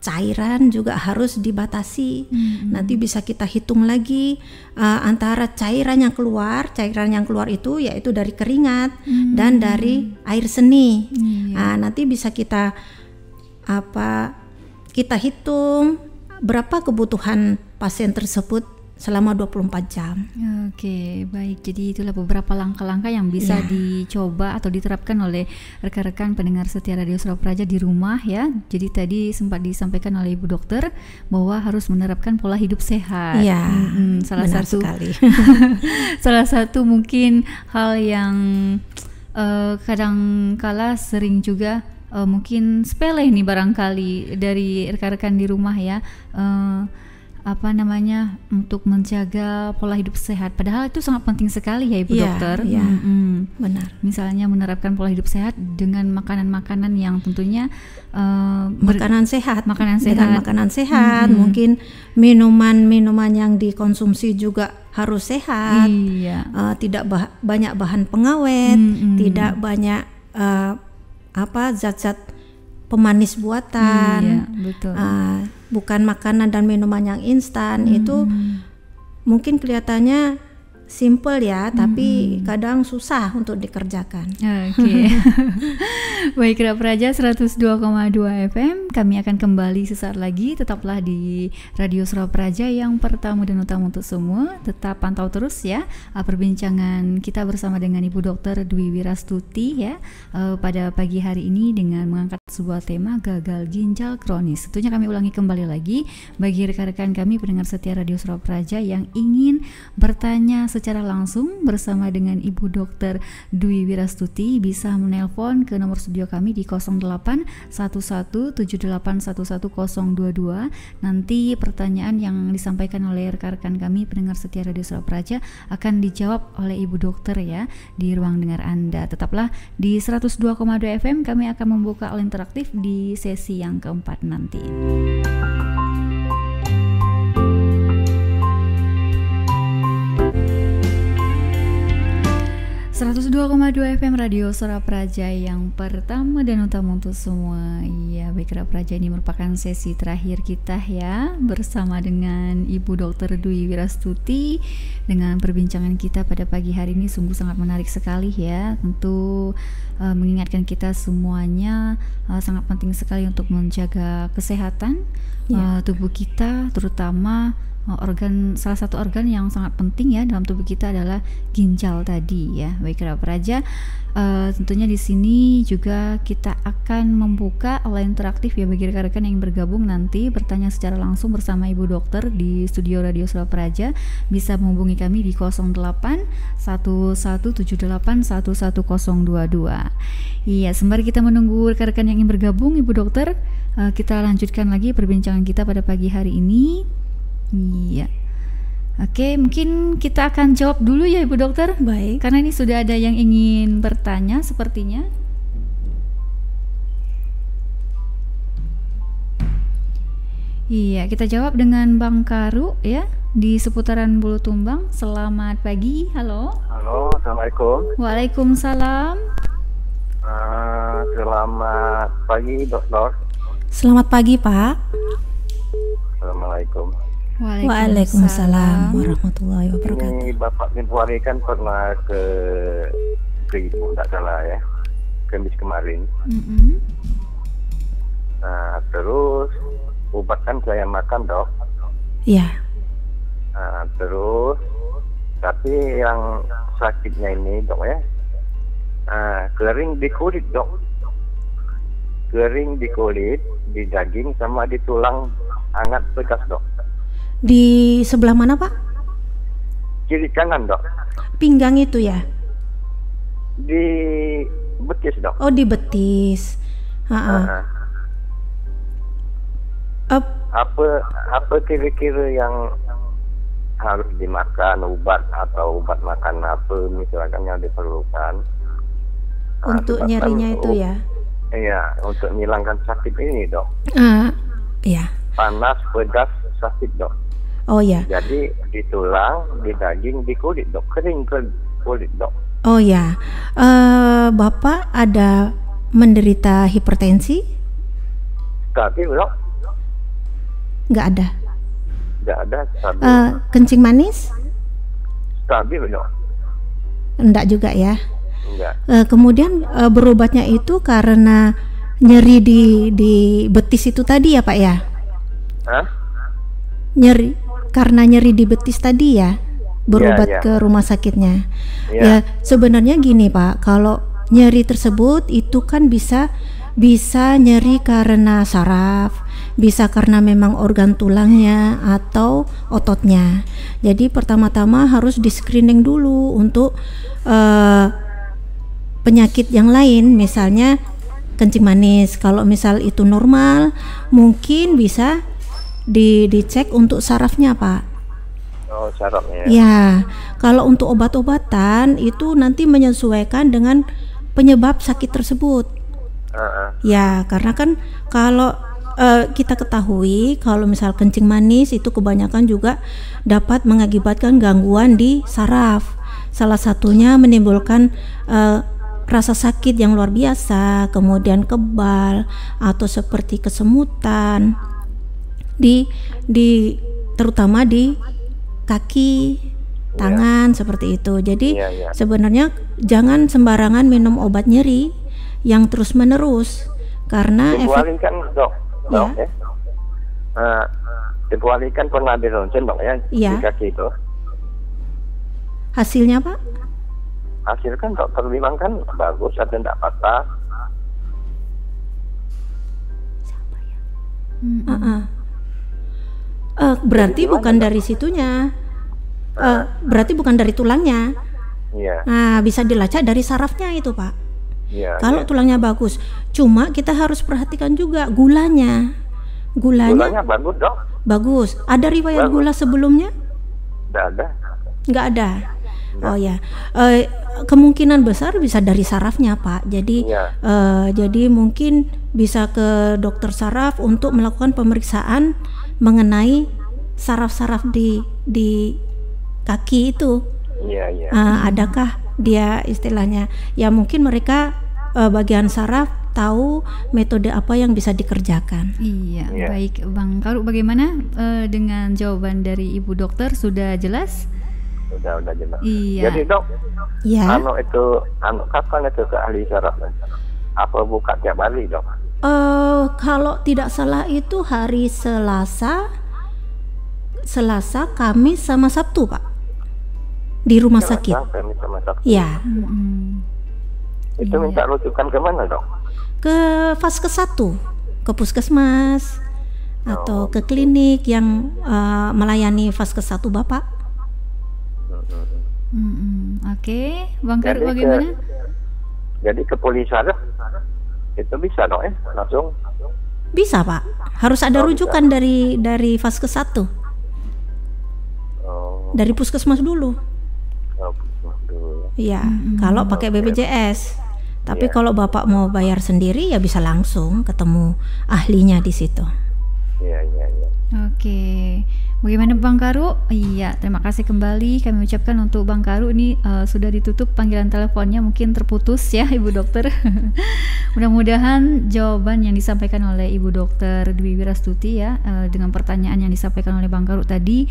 Speaker 1: cairan juga harus dibatasi. Nanti bisa kita hitung lagi antara cairan yang keluar itu yaitu dari keringat dan dari air seni. Nanti bisa kita hitung berapa kebutuhan pasien tersebut selama 24 jam.
Speaker 2: Oke, baik. Jadi itulah beberapa langkah-langkah yang bisa dicoba atau diterapkan oleh rekan-rekan pendengar setia Radio Surau Praja di rumah ya. Jadi tadi sempat disampaikan oleh Ibu Dokter bahwa harus menerapkan pola hidup sehat.
Speaker 1: Iya,
Speaker 2: salah
Speaker 1: benar
Speaker 2: satu
Speaker 1: sekali.
Speaker 2: salah satu mungkin hal yang kadang-kala sering juga mungkin sepele nih barangkali dari rekan-rekan di rumah ya. Untuk menjaga pola hidup sehat, padahal itu sangat penting sekali ya Ibu Dokter.
Speaker 1: Iya, benar.
Speaker 2: Misalnya menerapkan pola hidup sehat dengan makanan-makanan yang tentunya
Speaker 1: makanan sehat.
Speaker 2: Dengan
Speaker 1: makanan sehat, mungkin minuman yang dikonsumsi juga harus sehat.
Speaker 2: Iya.
Speaker 1: Tidak banyak bahan pengawet, tidak banyak zat-zat pemanis buatan.
Speaker 2: Iya, betul.
Speaker 1: Bukan makanan dan minuman yang instan. Itu mungkin kelihatannya simple ya, tapi kadang susah untuk dikerjakan.
Speaker 2: Oke. Baik, Kera Praja 102,2 FM. Kami akan kembali sesaat lagi. Tetaplah di Radio Surau Praja yang pertama dan utama untuk semua. Tetap pantau terus ya perbincangan kita bersama dengan Ibu Dokter Dwi Wirastuti ya pada pagi hari ini dengan mengangkat sebuah tema gagal ginjal kronis. Tentunya kami ulangi kembali lagi bagi rekan-rekan kami pendengar setia Radio Surau Praja yang ingin bertanya secara langsung bersama dengan Ibu Dokter Dwi Wirastuti bisa menelpon ke nomor studio kami di 081178111022. Nanti pertanyaan yang disampaikan oleh rekan-rekan kami pendengar setia Radio Surau Praja akan dijawab oleh Ibu Dokter ya di ruang dengar Anda. Tetaplah di 102,2 FM, kami akan membuka hal interaktif di sesi yang keempat nanti. 102,2 FM Radio Surau Praja yang pertama dan utama untuk semua. Ya, baik Kera Praja, ini merupakan sesi terakhir kita ya bersama dengan Ibu Dokter Dwi Wirastuti. Dengan perbincangan kita pada pagi hari ini sungguh sangat menarik sekali ya. Tentu mengingatkan kita semuanya sangat penting sekali untuk menjaga kesehatan tubuh kita, terutama salah satu organ yang sangat penting ya dalam tubuh kita adalah ginjal tadi ya. Baik Kera Praja, tentunya di sini juga kita akan membuka line interaktif ya bagi rekan-rekan yang bergabung nanti bertanya secara langsung bersama Ibu Dokter di studio Radio Surau Praja. Bisa menghubungi kami di 081178111022. Iya, sembari kita menunggu rekan-rekan yang ingin bergabung, Ibu Dokter, kita lanjutkan lagi perbincangan kita pada pagi hari ini. Iya. Oke, mungkin kita akan jawab dulu ya Ibu Dokter.
Speaker 1: Baik.
Speaker 2: Karena ini sudah ada yang ingin bertanya sepertinya. Iya, kita jawab dengan Bang Karu ya di seputaran Bulutumbang. Selamat pagi. Halo.
Speaker 3: Halo, Assalamualaikum.
Speaker 2: Waalaikumsalam.
Speaker 3: Selamat pagi, Dokter.
Speaker 1: Selamat pagi, Pak.
Speaker 3: Assalamualaikum.
Speaker 1: Waalaikumsalam warahmatullahi wabarakatuh.
Speaker 3: Ini Bapak Tempuari kan pernah ke Ibu, tak salah ya, Kamis kemarin. Nah, terus obat kan saya makan, Dok.
Speaker 1: Iya.
Speaker 3: Nah, terus tapi yang sakitnya ini, Dok ya, kering di kulit, Dok. Kering di kulit, di daging sama di tulang hangat bekas, Dok.
Speaker 1: Di sebelah mana, Pak?
Speaker 3: Kiri kanan, Dok.
Speaker 1: Pinggang itu ya?
Speaker 3: Di betis, Dok.
Speaker 1: Oh, di betis.
Speaker 3: Apa kira-kira yang harus dimakan, obat atau obat makan apa misalkan yang diperlukan
Speaker 1: untuk nyerinya itu ya?
Speaker 3: Iya, untuk menghilangkan sakit ini, Dok.
Speaker 1: Iya.
Speaker 3: Panas, pedas, sakit, Dok.
Speaker 1: Oh ya.
Speaker 3: Jadi di tulang, di daging, di kulit, Dok. Kering ke kulit, Dok.
Speaker 1: Oh ya, Bapak ada menderita hipertensi?
Speaker 3: Stabil dok,
Speaker 1: Nggak ada.
Speaker 3: nggak ada. Stabil,
Speaker 1: Kencing manis?
Speaker 3: stabil dok,
Speaker 1: Enggak juga ya.
Speaker 3: enggak.
Speaker 1: Kemudian berobatnya itu karena nyeri di betis itu tadi ya Pak ya?
Speaker 3: Hah?
Speaker 1: Karena nyeri di betis tadi ya? Berobat
Speaker 3: Iya.
Speaker 1: ke rumah sakitnya.
Speaker 3: Iya.
Speaker 1: Ya sebenarnya gini Pak, kalau nyeri tersebut itu kan bisa nyeri karena saraf, bisa karena memang organ tulangnya atau ototnya. Jadi pertama-tama harus di screening dulu untuk penyakit yang lain, misalnya kencing manis. Kalau misal itu normal, mungkin bisa dicek untuk sarafnya Pak.
Speaker 3: Oh, sarafnya.
Speaker 1: Ya, kalau untuk obat-obatan itu nanti menyesuaikan dengan penyebab sakit tersebut. Ya, karena kan kalau kita ketahui kalau misal kencing manis itu kebanyakan juga dapat mengakibatkan gangguan di saraf. Salah satunya menimbulkan rasa sakit yang luar biasa, kemudian kebal atau seperti kesemutan terutama di kaki, tangan seperti itu. Jadi sebenarnya jangan sembarangan minum obat nyeri yang terus menerus karena
Speaker 3: Ibu kan dok,
Speaker 1: Ya.
Speaker 3: ya. Ibu Ali kan pernah di ronsen dok ya,
Speaker 1: Iya.
Speaker 3: di kaki itu.
Speaker 1: hasilnya Pak.
Speaker 3: Hasil kan dokter bilang kan bagus, ada tidak patah.
Speaker 1: Berarti
Speaker 3: Jadi
Speaker 1: bukan
Speaker 3: gimana,
Speaker 1: dari situnya. Berarti bukan dari tulangnya.
Speaker 3: Iya.
Speaker 1: Nah, bisa dilacak dari sarafnya itu Pak.
Speaker 3: Iya.
Speaker 1: Kalau tulangnya bagus, cuma kita harus perhatikan juga gulanya.
Speaker 3: Gulanya bagus dok,
Speaker 1: Bagus. Ada riwayat
Speaker 3: Bagus.
Speaker 1: gula sebelumnya?
Speaker 3: tidak ada.
Speaker 1: Nggak ada. Oh ya, kemungkinan besar bisa dari sarafnya Pak. Jadi,
Speaker 3: Iya.
Speaker 1: jadi mungkin bisa ke dokter saraf untuk melakukan pemeriksaan mengenai saraf-saraf di kaki itu.
Speaker 3: Iya.
Speaker 1: Adakah dia istilahnya? Ya mungkin mereka bagian saraf tahu metode apa yang bisa dikerjakan.
Speaker 2: Iya,
Speaker 3: Iya.
Speaker 2: baik Bang Karu, bagaimana dengan jawaban dari Ibu Dokter, sudah jelas?
Speaker 3: Udah jelas.
Speaker 2: Iya.
Speaker 3: Jadi dok,
Speaker 1: Ya.
Speaker 3: kapan itu ke ahli saraf? Apa buka tiap hari dok?
Speaker 1: Kalau tidak salah itu hari Selasa, Kamis sama Sabtu Pak, di rumah sakit.
Speaker 3: Kami sama Sabtu.
Speaker 1: Ya,
Speaker 3: Itu minta rujukan ke mana dok?
Speaker 1: ke Vaskes 1, ke puskesmas atau ke klinik yang melayani Vaskes 1 Bapak.
Speaker 2: Oke, Bang Karu,
Speaker 3: Jadi
Speaker 2: bagaimana?
Speaker 3: Jadi ke poli saraf itu bisa dok ya, langsung.
Speaker 1: Bisa Pak, harus ada rujukan dari Vaskes 1,
Speaker 3: Oh,
Speaker 1: dari puskesmas dulu.
Speaker 3: dulu.
Speaker 1: Iya, kalau pakai BPJS. Tapi
Speaker 3: Iya.
Speaker 1: kalau Bapak mau bayar sendiri ya bisa langsung ketemu ahlinya di situ.
Speaker 3: Iya.
Speaker 2: Oke, bagaimana Bang Karu? Iya, terima kasih kembali kami ucapkan untuk Bang Karu. Ini sudah ditutup panggilan teleponnya, mungkin terputus ya Ibu Dokter. Mudah-mudahan jawaban yang disampaikan oleh Ibu Dokter Dwi Wirastuti ya, dengan pertanyaan yang disampaikan oleh Bang Karu tadi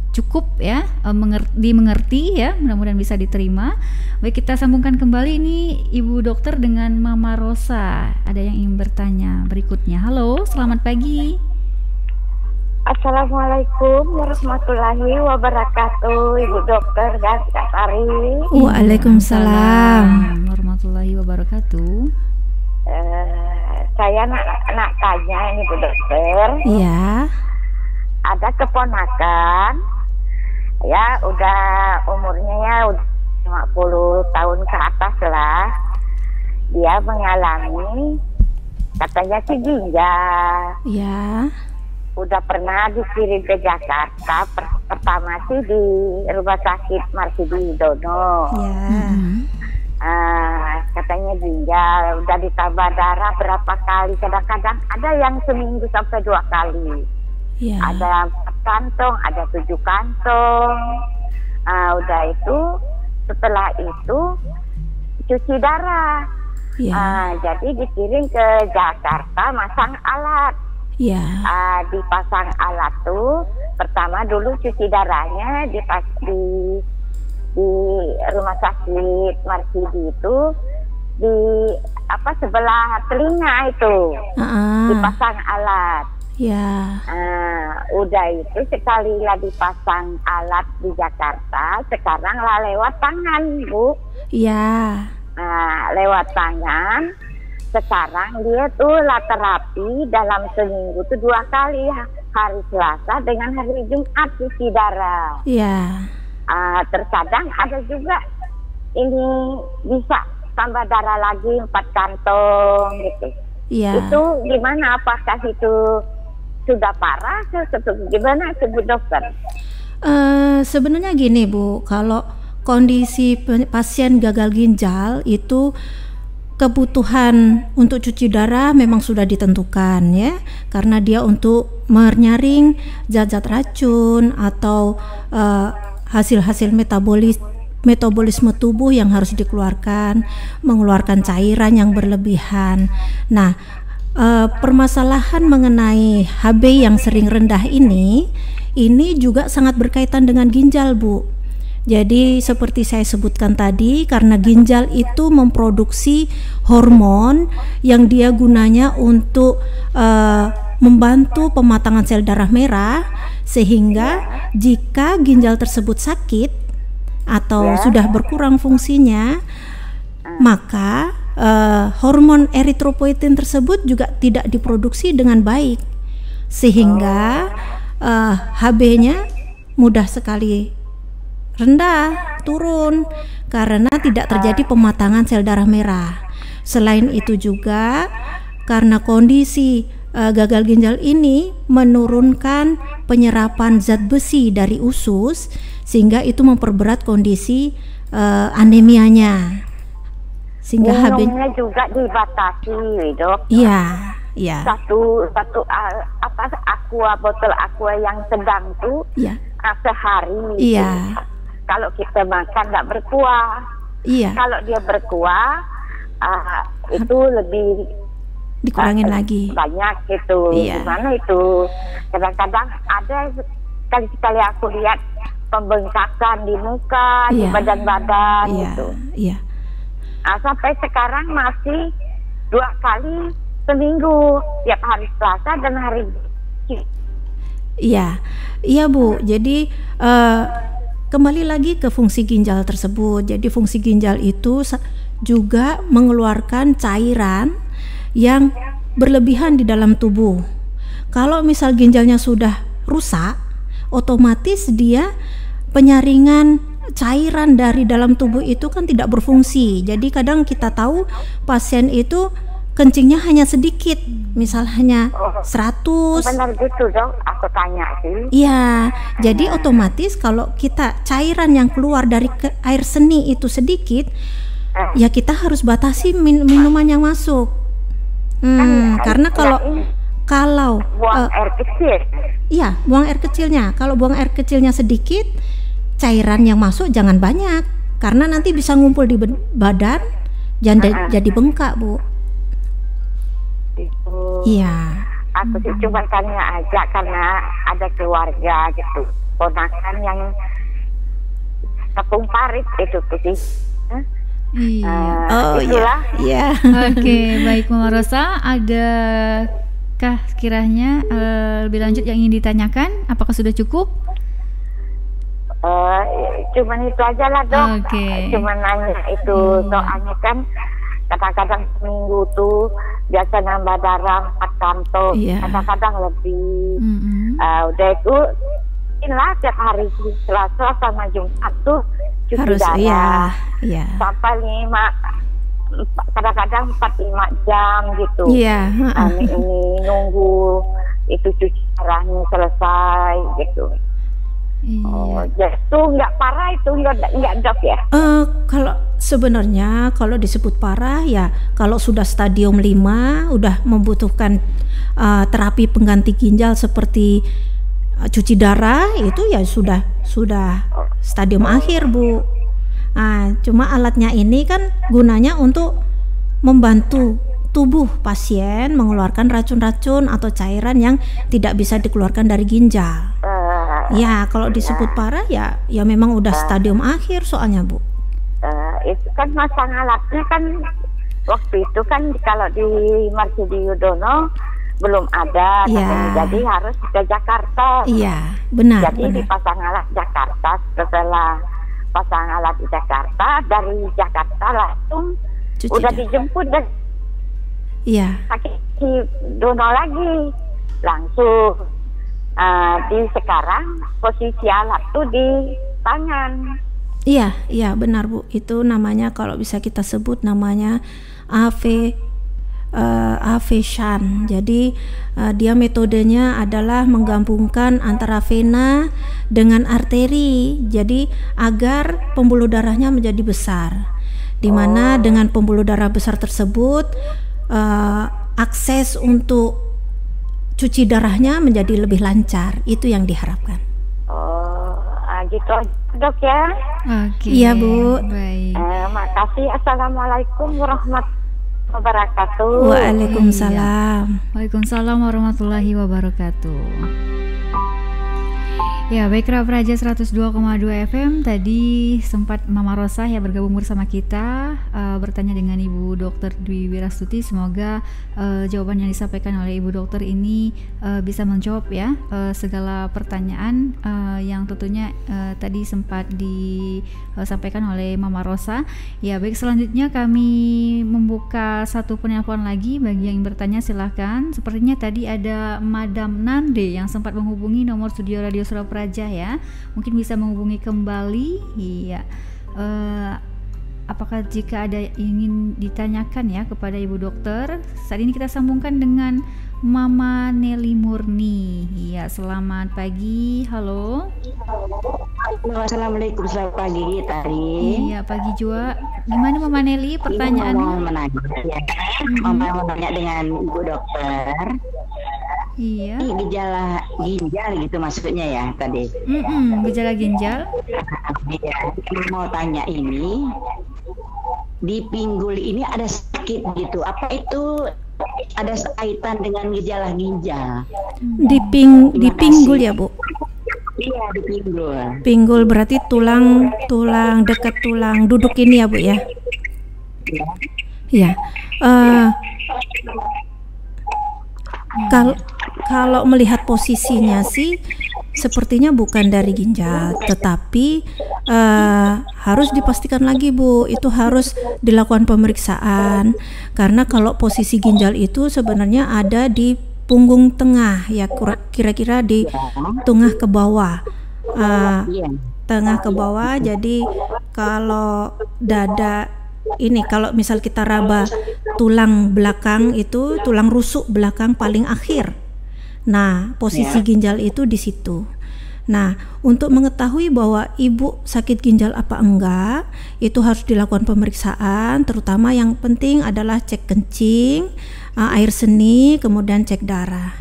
Speaker 2: cukup ya, dimengerti ya, mudah-mudahan bisa diterima. Baik, kita sambungkan kembali ini Ibu Dokter dengan Mama Rosa. Ada yang ingin bertanya berikutnya. Halo, selamat pagi.
Speaker 4: Assalamualaikum warahmatullahi wabarakatuh, Ibu Dokter dan Kak Tari.
Speaker 1: Waalaikumsalam.
Speaker 2: Warahmatullahi wabarakatuh.
Speaker 4: Saya nak tanya ini Bu Dokter,
Speaker 1: Iya.
Speaker 4: ada keponakan, ya udah umurnya ya udah 50 tahun ke atas lah. Dia mengalami katanya sih ginjal.
Speaker 1: Iya.
Speaker 4: Udah pernah dikirim ke Jakarta, pertama sih di Rumah Sakit Marsudi Widodo.
Speaker 1: Iya.
Speaker 4: Katanya ginjal, udah ditambah darah berapa kali, kadang-kadang ada yang seminggu sampai 2 kali.
Speaker 1: Iya.
Speaker 4: Ada 4 kantong, ada 7 kantong. Udah itu setelah itu cuci darah.
Speaker 1: Ya.
Speaker 4: Jadi dikirim ke Jakarta masang alat.
Speaker 1: Ya.
Speaker 4: Dipasang alat tuh pertama dulu cuci darahnya di rumah sakit Marsidi itu di sebelah telinga itu dipasang alat.
Speaker 1: Ya.
Speaker 4: Udah itu sekali lah dipasang alat di Jakarta, sekarang lah lewat tangan, Bu.
Speaker 1: Ya.
Speaker 4: Lewat tangan. Sekarang dia tuh lah terapi dalam seminggu tuh 2 kali, hari Selasa dengan hari Jumat cuci darah.
Speaker 1: Ya.
Speaker 4: Terkadang ada juga ini bisa tambah darah lagi 4 kantong gitu.
Speaker 1: Ya.
Speaker 4: Itu gimana? Apakah itu sudah parah? Gimana Bu dokter?
Speaker 1: Sebenarnya gini Bu, kalau kondisi pasien gagal ginjal itu kebutuhan untuk cuci darah memang sudah ditentukan ya, karena dia untuk menyaring zat-zat racun atau hasil-hasil metabolisme tubuh yang harus dikeluarkan, mengeluarkan cairan yang berlebihan. Nah, permasalahan mengenai HB yang sering rendah ini juga sangat berkaitan dengan ginjal, Bu. Jadi seperti saya sebutkan tadi, karena ginjal itu memproduksi hormon yang dia gunanya untuk membantu pematangan sel darah merah, sehingga jika ginjal tersebut sakit atau sudah berkurang fungsinya, maka hormon eritropoietin tersebut juga tidak diproduksi dengan baik, sehingga HB-nya mudah sekali rendah, turun, karena tidak terjadi pematangan sel darah merah. Selain itu juga karena kondisi gagal ginjal ini menurunkan penyerapan zat besi dari usus, sehingga itu memperberat kondisi anemianya, sehingga
Speaker 4: minumnya juga dibatasi, Dok.
Speaker 1: Iya, iya.
Speaker 4: Satu botol aqua yang sedang tuh sehari.
Speaker 1: Iya.
Speaker 4: Kalau kita makan nggak berkuah.
Speaker 1: Iya.
Speaker 4: Kalau dia berkuah, itu lebih
Speaker 1: dikurangin lagi.
Speaker 4: Banyak gitu.
Speaker 1: Iya.
Speaker 4: Gimana itu? Kadang-kadang ada sekali aku lihat pembengkakan di muka, di badan-badan gitu. Iya. Sampai sekarang masih 2 kali seminggu, tiap hari Selasa dan hari.
Speaker 1: Iya, iya Bu. Jadi kembali lagi ke fungsi ginjal tersebut. Jadi fungsi ginjal itu juga mengeluarkan cairan yang berlebihan di dalam tubuh. Kalau misal ginjalnya sudah rusak, otomatis dia penyaringan cairan dari dalam tubuh itu kan tidak berfungsi. Jadi kadang kita tahu pasien itu kencingnya hanya sedikit, misal hanya 100.
Speaker 4: Benar gitu Dok, aku tanya sih.
Speaker 1: Iya, jadi otomatis kalau kita cairan yang keluar dari air seni itu sedikit, ya kita harus batasi minuman yang masuk. Karena kalau
Speaker 4: buang air kecil.
Speaker 1: Iya, buang air kecilnya. Kalau buang air kecilnya sedikit, cairan yang masuk jangan banyak, karena nanti bisa ngumpul di badan, jadi bengkak, Bu. Iya.
Speaker 4: Aku sih cuma tanya aja karena ada keluarga gitu, ponakan yang tepung parit itu sih. Itulah.
Speaker 1: Iya.
Speaker 2: Oke, baik Mama Rosa, adakah kiranya lebih lanjut yang ingin ditanyakan? Apakah sudah cukup?
Speaker 4: Cuman itu aja lah Dok. Cuman nanya itu, soalnya kan kadang-kadang seminggu tuh biasa nambah darah 4 kantong, kadang-kadang lebih. Udah itu inilah tiap hari Selasa sama Jumat tuh cuci
Speaker 1: harus
Speaker 4: darah.
Speaker 1: Iya.
Speaker 4: Sampai kadang-kadang 4-5 jam gitu.
Speaker 1: Iya.
Speaker 4: Ini nunggu itu cuci darahnya selesai gitu. Jadi itu nggak parah, itu nggak Dok ya?
Speaker 1: Kalau sebenarnya kalau disebut parah ya kalau sudah stadium 5 udah membutuhkan terapi pengganti ginjal seperti cuci darah, itu ya sudah stadium akhir Bu. Cuma alatnya ini kan gunanya untuk membantu tubuh pasien mengeluarkan racun-racun atau cairan yang tidak bisa dikeluarkan dari ginjal. Ya, kalau disebut parah ya memang udah stadium akhir soalnya, Bu.
Speaker 4: Itu kan masang alatnya kan waktu itu kan kalau di Marsudi Yudono belum ada, jadi harus ke Jakarta.
Speaker 1: Iya, benar.
Speaker 4: Jadi dipasang alat Jakarta. Setelah pasang alat di Jakarta, dari Jakarta langsung udah dijemput dan sakit di Dono lagi langsung. Di sekarang posisi alat tuh di tangan.
Speaker 1: Iya benar, Bu. Itu namanya kalau bisa kita sebut namanya AV shunt. Jadi dia metodenya adalah menggabungkan antara vena dengan arteri. Jadi agar pembuluh darahnya menjadi besar. Dimana dengan pembuluh darah besar tersebut akses untuk cuci darahnya menjadi lebih lancar. Itu yang diharapkan.
Speaker 4: Gitu, Dok ya.
Speaker 2: Oke.
Speaker 1: Iya, Bu.
Speaker 2: Baik.
Speaker 4: Makasih. Assalamualaikum warahmatullahi wabarakatuh.
Speaker 1: Waalaikumsalam.
Speaker 2: Waalaikumsalam warahmatullahi wabarakatuh. Ya, baik Kera Praja 102,2 FM. Tadi sempat Mama Rosa ya bergabung bersama kita, bertanya dengan Ibu Dr. Dwi Wirastuti. Semoga jawaban yang disampaikan oleh Ibu Dokter ini bisa menjawab ya segala pertanyaan yang tentunya tadi sempat disampaikan oleh Mama Rosa. Ya, baik, selanjutnya kami membuka satu penelpon lagi. Bagi yang bertanya silahkan. Sepertinya tadi ada Madam Nande yang sempat menghubungi nomor studio Radio Surabaya Praja ya, mungkin bisa menghubungi kembali. Iya, apakah jika ada ingin ditanyakan ya kepada Ibu Dokter? Saat ini kita sambungkan dengan Mama Nelly Murni. Iya, selamat pagi. Halo.
Speaker 5: Assalamualaikum, selamat pagi Tari.
Speaker 2: Iya, pagi juga. Gimana Mama Nelly pertanyaannya?
Speaker 5: Mama mau menanya ya. Mama mau tanya dengan Ibu Dokter.
Speaker 2: Iya.
Speaker 5: Ini gejala ginjal gitu maksudnya ya tadi.
Speaker 2: Gejala ginjal.
Speaker 5: Iya. Mau tanya ini di pinggul ini ada sakit gitu. Apa itu ada kaitan dengan gejala ginjal?
Speaker 1: Di pinggul ya, Bu?
Speaker 5: Iya, di pinggul.
Speaker 1: Pinggul berarti tulang dekat tulang duduk ini ya, Bu ya? Iya. Kalau melihat posisinya sih sepertinya bukan dari ginjal, tetapi harus dipastikan lagi, Bu. Itu harus dilakukan pemeriksaan karena kalau posisi ginjal itu sebenarnya ada di punggung tengah ya, kira-kira di tengah ke bawah. Tengah ke bawah. Jadi kalau dada ini, kalau misal kita raba tulang belakang itu, tulang rusuk belakang paling akhir. Nah, posisi ginjal itu di situ. Nah, untuk mengetahui bahwa ibu sakit ginjal apa enggak, itu harus dilakukan pemeriksaan. Terutama yang penting adalah cek kencing, air seni, kemudian cek darah.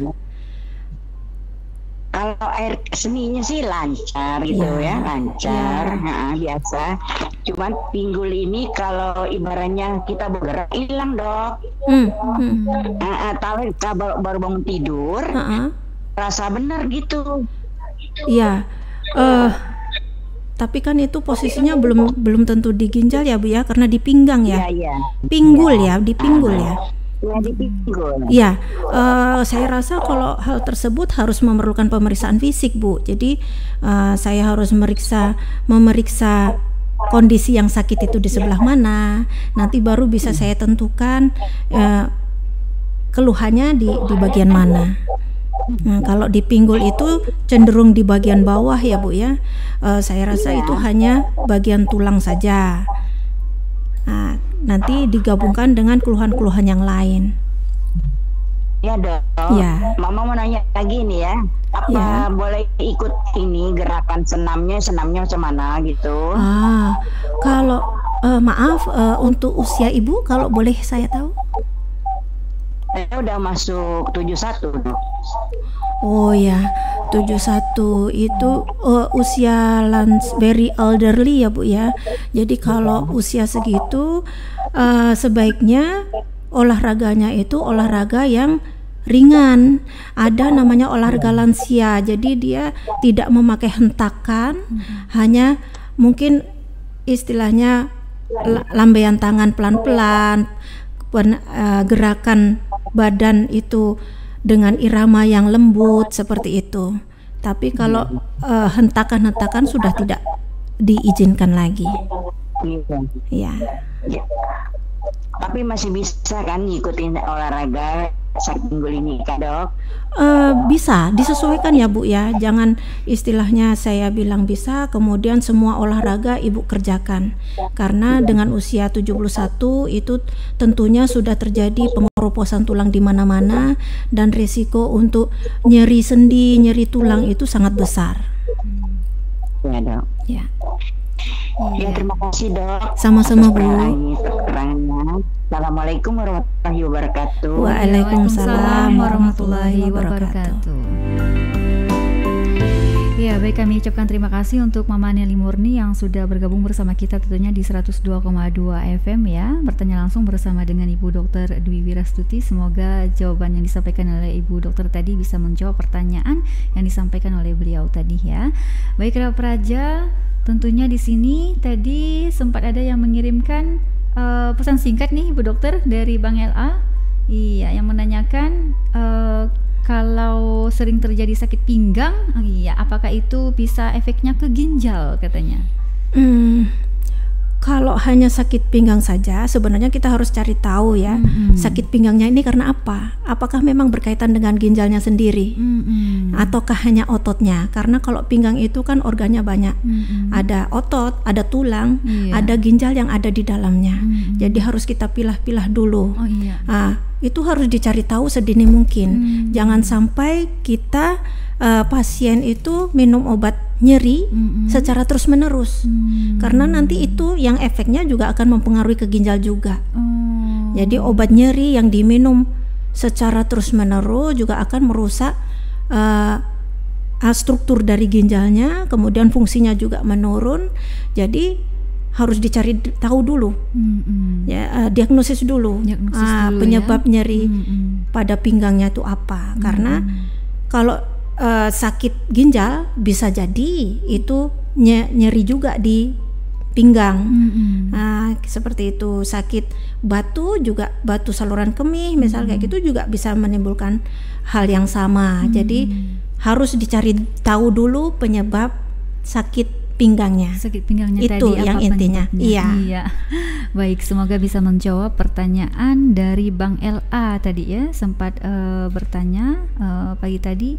Speaker 5: Kalau air seninya sih lancar gitu ya, lancar, biasa. Cuman pinggul ini kalau ibaratnya kita bergerak hilang, Dok. Tahu kita baru bangun tidur, rasa benar gitu.
Speaker 1: Iya. Tapi kan itu posisinya belum tentu di ginjal ya, Bu ya, karena di pinggang ya. Pinggul ya, di pinggul ya.
Speaker 5: Di pinggul.
Speaker 1: Ya, saya rasa kalau hal tersebut harus memerlukan pemeriksaan fisik, Bu. Jadi saya harus memeriksa kondisi yang sakit itu di sebelah mana. Nanti baru bisa saya tentukan keluhannya di bagian mana. Nah, kalau di pinggul itu cenderung di bagian bawah ya, Bu ya. Saya rasa itu hanya bagian tulang saja. Nah, nanti digabungkan dengan keluhan-keluhan yang lain.
Speaker 5: Ya, Dok.
Speaker 1: Ya.
Speaker 5: Mama mau nanya lagi nih ya. Apa boleh ikut ini gerakan senamnya macam mana gitu?
Speaker 1: Kalau maaf, untuk usia ibu kalau boleh saya tahu?
Speaker 5: Saya udah masuk 71, Dok.
Speaker 1: Oh ya, 71 itu usia very elderly ya Bu ya. Jadi kalau usia segitu sebaiknya olahraganya itu olahraga yang ringan. Ada namanya olahraga lansia. Jadi dia tidak memakai hentakan, hanya mungkin istilahnya lambaian tangan pelan-pelan, gerakan badan itu dengan irama yang lembut seperti itu. Tapi kalau hentakan-hentakan sudah tidak diizinkan lagi. Ya.
Speaker 5: Tapi masih bisa kan ngikutin olahraga sakit pinggul ini Kak Dok?
Speaker 1: Bisa disesuaikan ya Bu ya. Jangan istilahnya saya bilang bisa kemudian semua olahraga Ibu kerjakan. Karena dengan usia 71 itu tentunya sudah terjadi pengeroposan tulang di mana-mana dan risiko untuk nyeri sendi, nyeri tulang itu sangat besar.
Speaker 5: Ya Dok.
Speaker 1: Ya.
Speaker 5: Ya, terima kasih Dok.
Speaker 1: Sama-sama Bu.
Speaker 5: Assalamualaikum warahmatullahi wabarakatuh.
Speaker 1: Waalaikumsalam warahmatullahi wabarakatuh.
Speaker 2: Ya, baik, kami ucapkan terima kasih untuk Mama Nelly Murni yang sudah bergabung bersama kita tentunya di 102,2 FM ya. Bertanya langsung bersama dengan Ibu Dr. Dwi Wirastuti. Semoga jawaban yang disampaikan oleh Ibu Dokter tadi bisa menjawab pertanyaan yang disampaikan oleh beliau tadi ya. Baik, kerabat Praja, tentunya di sini tadi sempat ada yang mengirimkan pesan singkat nih Ibu Dokter dari Bang LA. Iya, yang menanyakan kalau sering terjadi sakit pinggang, apakah itu bisa efeknya ke ginjal katanya?
Speaker 1: Kalau hanya sakit pinggang saja, sebenarnya kita harus cari tahu ya, sakit pinggangnya ini karena apa? Apakah memang berkaitan dengan ginjalnya sendiri, ataukah hanya ototnya? Karena kalau pinggang itu kan organnya banyak, ada otot, ada tulang, ada ginjal yang ada di dalamnya. Jadi harus kita pilah-pilah dulu. Itu harus dicari tahu sedini mungkin. Jangan sampai kita pasien itu minum obat nyeri secara terus menerus, karena nanti itu yang efeknya juga akan mempengaruhi ke ginjal juga. Jadi obat nyeri yang diminum secara terus menerus juga akan merusak struktur dari ginjalnya, kemudian fungsinya juga menurun. Jadi harus dicari tahu dulu, diagnosis dulu, penyebab nyeri pada pinggangnya itu apa. Karena kalau sakit ginjal bisa jadi itu nyeri juga di pinggang. Seperti itu. Sakit batu juga, batu saluran kemih misal kayak gitu juga bisa menimbulkan hal yang sama. Jadi harus dicari tahu dulu penyebab sakit pinggangnya.
Speaker 2: Sakit pinggangnya
Speaker 1: itu
Speaker 2: tadi
Speaker 1: yang
Speaker 2: apa
Speaker 1: intinya.
Speaker 2: Iya. Baik, semoga bisa menjawab pertanyaan dari Bang LA tadi ya, sempat bertanya pagi tadi.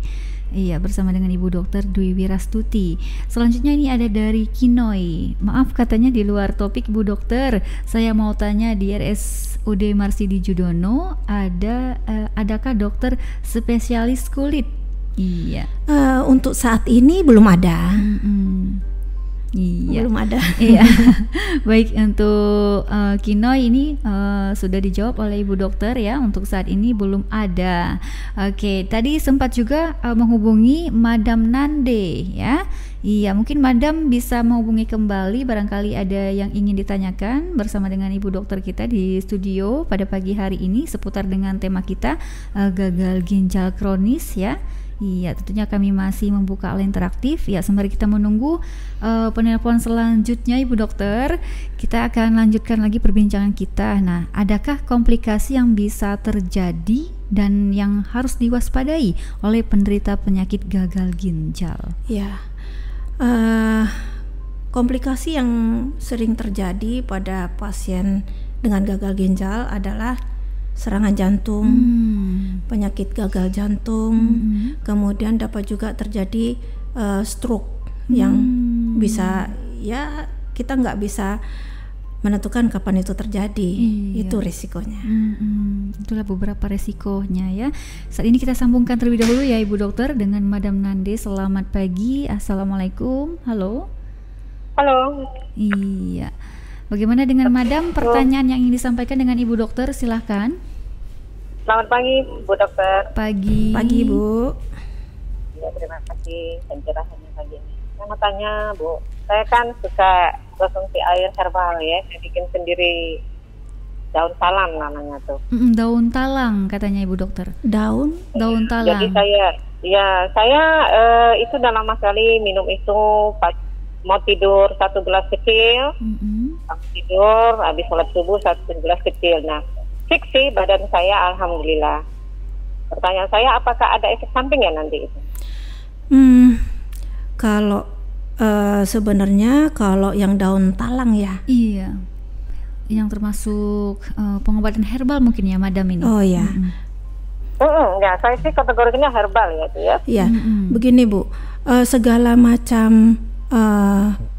Speaker 2: Iya, bersama dengan Ibu Dokter Dwi Wirastuti. Selanjutnya ini ada dari Kinoi. Maaf katanya di luar topik Bu Dokter. Saya mau tanya di RSUD Marsidi Judono adakah dokter spesialis kulit? Iya.
Speaker 1: Untuk saat ini belum ada.
Speaker 2: Iya.
Speaker 1: Belum ada.
Speaker 2: Iya. Baik, untuk Kinoi ini sudah dijawab oleh Ibu Dokter ya. Untuk saat ini belum ada. Oke, tadi sempat juga menghubungi Madam Nande ya. Iya, mungkin Madam bisa menghubungi kembali barangkali ada yang ingin ditanyakan bersama dengan Ibu Dokter kita di studio pada pagi hari ini seputar dengan tema kita gagal ginjal kronis ya. Iya, tentunya kami masih membuka line interaktif. Ya, sembari kita menunggu penelpon selanjutnya Ibu Dokter, kita akan lanjutkan lagi perbincangan kita. Nah, adakah komplikasi yang bisa terjadi dan yang harus diwaspadai oleh penderita penyakit gagal ginjal?
Speaker 1: Ya, komplikasi yang sering terjadi pada pasien dengan gagal ginjal adalah serangan jantung, penyakit gagal jantung, kemudian dapat juga terjadi stroke yang bisa, ya kita nggak bisa menentukan kapan itu terjadi. Itu risikonya.
Speaker 2: Itulah beberapa risikonya ya. Saat ini kita sambungkan terlebih dahulu ya Ibu Dokter dengan Madam Nande. Selamat pagi, Assalamualaikum. Halo.
Speaker 6: Halo.
Speaker 2: Iya. Bagaimana dengan Madam? Pertanyaan yang ingin disampaikan dengan Ibu Dokter, silahkan.
Speaker 6: Selamat pagi, Bu Dokter.
Speaker 2: Pagi.
Speaker 1: Pagi, Bu.
Speaker 4: Ya, terima kasih pencerahannya pagi ini. Saya mau tanya, Bu, saya kan suka konsumsi air herbal ya, saya bikin sendiri daun talang namanya tuh.
Speaker 2: Daun talang katanya Ibu Dokter.
Speaker 1: Daun
Speaker 2: talang.
Speaker 4: Jadi saya itu udah lama sekali minum itu pas mau tidur 1 gelas kecil, tidur habis sholat subuh 1 gelas kecil. Nah, fix sih badan saya, alhamdulillah. Pertanyaan saya, apakah ada efek samping ya nanti itu?
Speaker 1: Kalau sebenarnya kalau yang daun talang ya.
Speaker 2: Iya. Yang termasuk pengobatan herbal mungkin ya, Madam ini.
Speaker 1: Oh ya.
Speaker 4: Ya, saya sih kategorinya herbal ya itu ya.
Speaker 1: Iya. Begini Bu, segala macam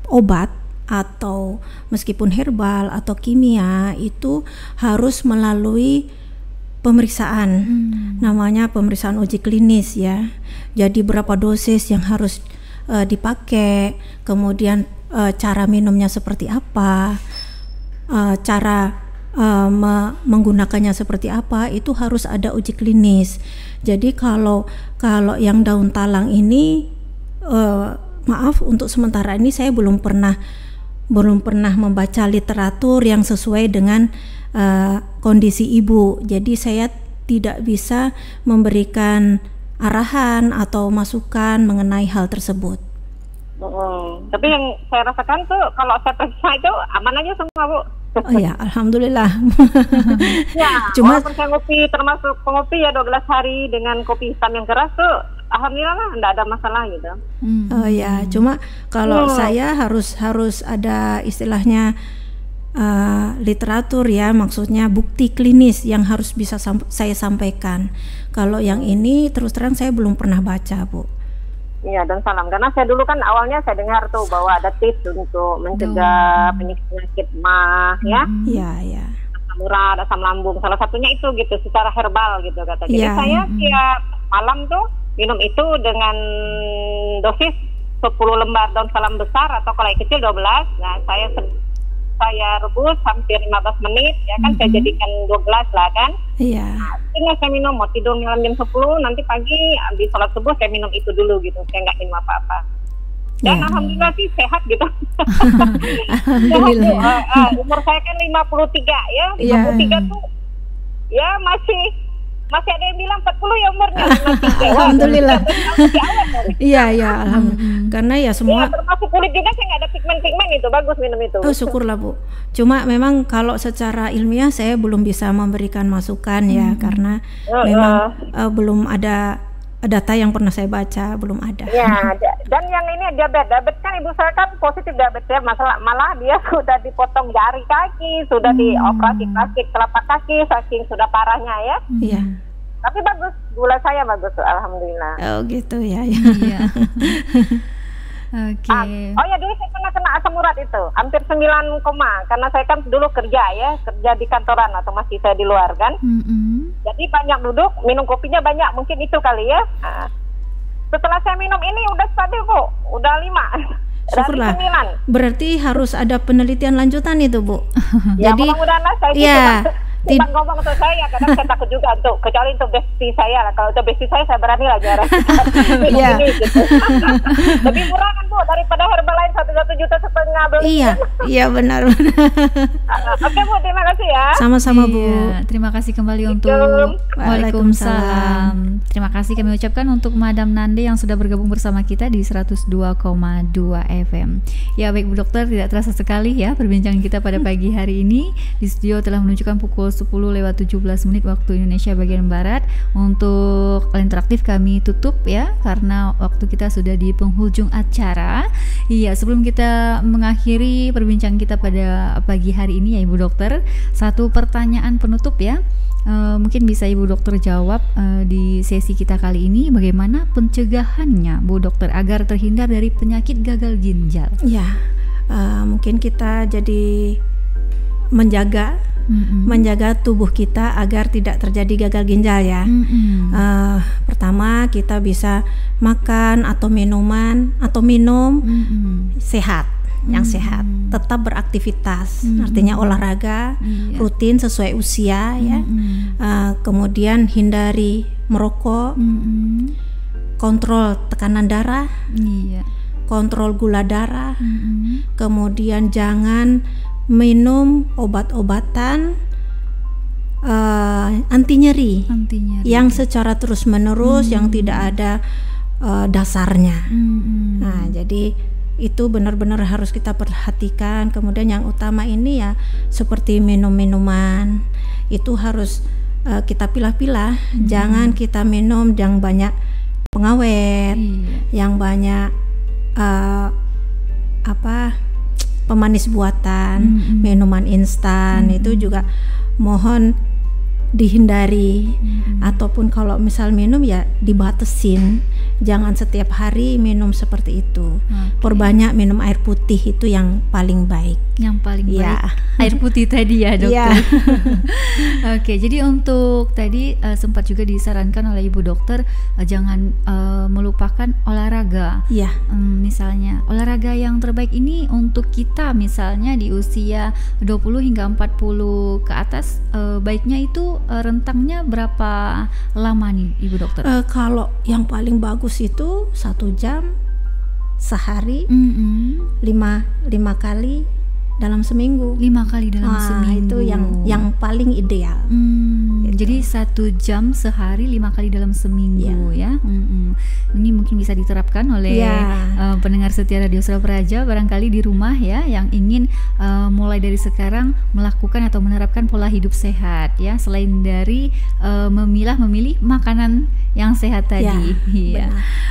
Speaker 1: obat atau meskipun herbal atau kimia itu harus melalui pemeriksaan, namanya pemeriksaan uji klinis ya. Jadi berapa dosis yang harus dipakai, kemudian cara minumnya seperti apa, cara menggunakannya seperti apa, itu harus ada uji klinis. Jadi kalau yang daun talang ini, maaf untuk sementara ini saya belum pernah membaca literatur yang sesuai dengan kondisi ibu, jadi saya tidak bisa memberikan arahan atau masukan mengenai hal tersebut.
Speaker 4: Tapi yang saya rasakan tuh kalau saya periksa itu aman aja semua, Bu.
Speaker 1: Oh ya, alhamdulillah.
Speaker 4: Ya,
Speaker 1: cuma
Speaker 4: walaupun saya ngopi, termasuk pengopi ya 12 hari dengan kopi hitam yang keras tuh, alhamdulillah lah, enggak ada masalah gitu.
Speaker 1: Oh ya, cuma kalau saya harus ada istilahnya literatur ya, maksudnya bukti klinis yang harus bisa saya sampaikan. Kalau yang ini terus terang saya belum pernah baca, Bu.
Speaker 4: Iya, dan salam, karena saya dulu kan awalnya saya dengar tuh bahwa ada tips untuk mencegah penyakit mah ya.
Speaker 1: Iya.
Speaker 4: Asam urat, asam lambung, salah satunya itu gitu secara herbal gitu kata. Jadi saya tiap malam tuh minum itu dengan dosis 10 lembar daun salam besar atau kalau yang kecil 12. Nah, saya rebus hampir 15 menit ya kan, saya jadikan 2 gelas lah kan.
Speaker 1: Iya.
Speaker 4: Nah, saya minum, mau tidur malam jam 10, nanti pagi habis sholat subuh saya minum itu dulu gitu, saya nggak minum apa-apa. Dan alhamdulillah sih sehat gitu.
Speaker 1: Alhamdulillah.
Speaker 4: Umur saya kan 53 ya, 53 tuh ya masih ada yang bilang 40 ya umurnya.
Speaker 1: Alhamdulillah. Iya, alhamdulillah. Karena ya semua
Speaker 4: termasuk kulit juga saya nggak ada pigmen itu, bagus minum itu.
Speaker 1: Oh, syukurlah Bu. Cuma memang kalau secara ilmiah saya belum bisa memberikan masukan ya, karena memang belum ada data yang pernah saya baca, belum ada.
Speaker 4: Ya, dan yang ini diabetes kan ibu saya kan positif diabetes ya, malah dia sudah dipotong jari kaki, sudah dioperasi kaki, telapak kaki, saking sudah parahnya ya.
Speaker 1: Iya.
Speaker 4: Tapi bagus, gula saya bagus, alhamdulillah.
Speaker 1: Oh gitu ya.
Speaker 2: Iya. Oke.
Speaker 4: Oh ya, dulu saya pernah kena asam urat itu, hampir 9, karena saya kan dulu kerja di kantoran atau masih saya di luar kan. Jadi banyak duduk, minum kopinya banyak, mungkin itu kali ya. Nah, setelah saya minum ini udah stabil Bu, udah 5.
Speaker 1: Syukurlah. Berarti harus ada penelitian lanjutan itu Bu.
Speaker 4: Ya,
Speaker 1: jadi
Speaker 4: mudah-mudahan saya cuma ngomong untuk saya, kadang saya takut juga kecuali untuk bestie saya lah. Kalau untuk bestie saya berani lah jarang. Ini gitu. Lebih murah kan Bu daripada herbal lain 1,5 juta beli.
Speaker 1: Iya benar.
Speaker 4: Oke Bu, terima kasih ya.
Speaker 1: Sama-sama Bu.
Speaker 2: Terima kasih kembali untuk Waalaikumsalam. Terima kasih kami ucapkan untuk Madam Nande yang sudah bergabung bersama kita di 102,2 FM. Ya baik Bu Dokter, tidak terasa sekali ya perbincangan kita pada pagi hari ini. Di studio telah menunjukkan pukul 10:17 waktu Indonesia bagian Barat. Untuk interaktif kami tutup ya, karena waktu kita sudah di penghujung acara. Iya, sebelum kita mengakhiri perbincangan kita pada pagi hari ini ya Ibu Dokter, satu pertanyaan penutup ya. Mungkin bisa Ibu Dokter jawab di sesi kita kali ini, bagaimana pencegahannya Bu Dokter agar terhindar dari penyakit gagal ginjal?
Speaker 1: Ya, mungkin kita jadi menjaga tubuh kita agar tidak terjadi gagal ginjal ya. Pertama, kita bisa makan atau minum sehat, yang sehat, tetap beraktivitas, artinya olahraga rutin sesuai usia ya. Kemudian hindari merokok, kontrol tekanan darah, kontrol gula darah, kemudian jangan minum obat-obatan anti nyeri yang secara terus menerus yang tidak ada dasarnya. Nah, jadi itu benar-benar harus kita perhatikan. Kemudian yang utama ini ya seperti minum-minuman itu harus kita pilah-pilah. Jangan kita minum yang banyak pengawet, yang banyak pemanis buatan, minuman instan itu juga mohon dihindari. Ataupun kalau misal minum ya dibatasin, jangan setiap hari minum seperti itu. Perbanyak minum air putih, itu yang paling baik.
Speaker 2: Yang paling baik air putih tadi ya dokter. Oke, jadi untuk tadi sempat juga disarankan oleh Ibu Dokter jangan melupakan olahraga. Misalnya olahraga yang terbaik ini untuk kita misalnya di usia 20 hingga 40 ke atas, baiknya itu rentangnya berapa lama nih Ibu Dokter?
Speaker 1: Kalau yang paling bagus itu 1 jam sehari, 5 kali dalam seminggu.
Speaker 2: 5 kali dalam seminggu.
Speaker 1: Itu yang paling ideal. Gitu.
Speaker 2: Jadi 1 jam sehari 5 kali dalam seminggu ya. Ini mungkin bisa diterapkan oleh pendengar setia Radio Surau Praja barangkali di rumah ya, yang ingin mulai dari sekarang melakukan atau menerapkan pola hidup sehat ya, selain dari memilih makanan yang sehat tadi.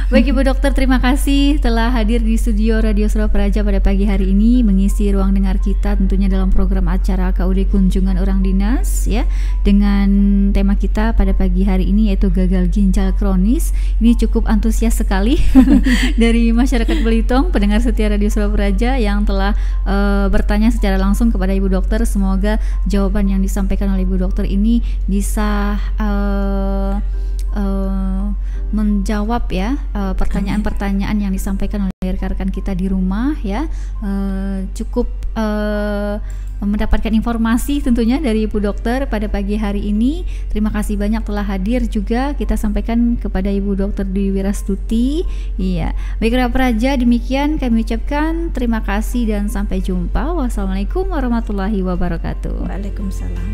Speaker 2: Baik Ibu Dokter, terima kasih telah hadir di studio Radio Surau Praja pada pagi hari ini mengisi ruang dengar kita tentunya dalam program acara KUD Kunjungan Orang Dinas ya, dengan tema kita pada pagi hari ini yaitu gagal ginjal kronis. Ini cukup antusias sekali dari masyarakat Belitung, pendengar setia Radio Surau Praja yang telah bertanya secara langsung kepada Ibu Dokter. Semoga jawaban yang disampaikan oleh Ibu Dokter ini bisa menjawab ya pertanyaan-pertanyaan yang disampaikan oleh rekan-rekan kita di rumah ya. Cukup mendapatkan informasi tentunya dari Ibu Dokter pada pagi hari ini. Terima kasih banyak telah hadir juga kita sampaikan kepada Ibu Dokter Dwi Wirastuti. Baik Kerabat Praja, demikian kami ucapkan terima kasih dan sampai jumpa. Wassalamualaikum warahmatullahi wabarakatuh.
Speaker 1: Waalaikumsalam.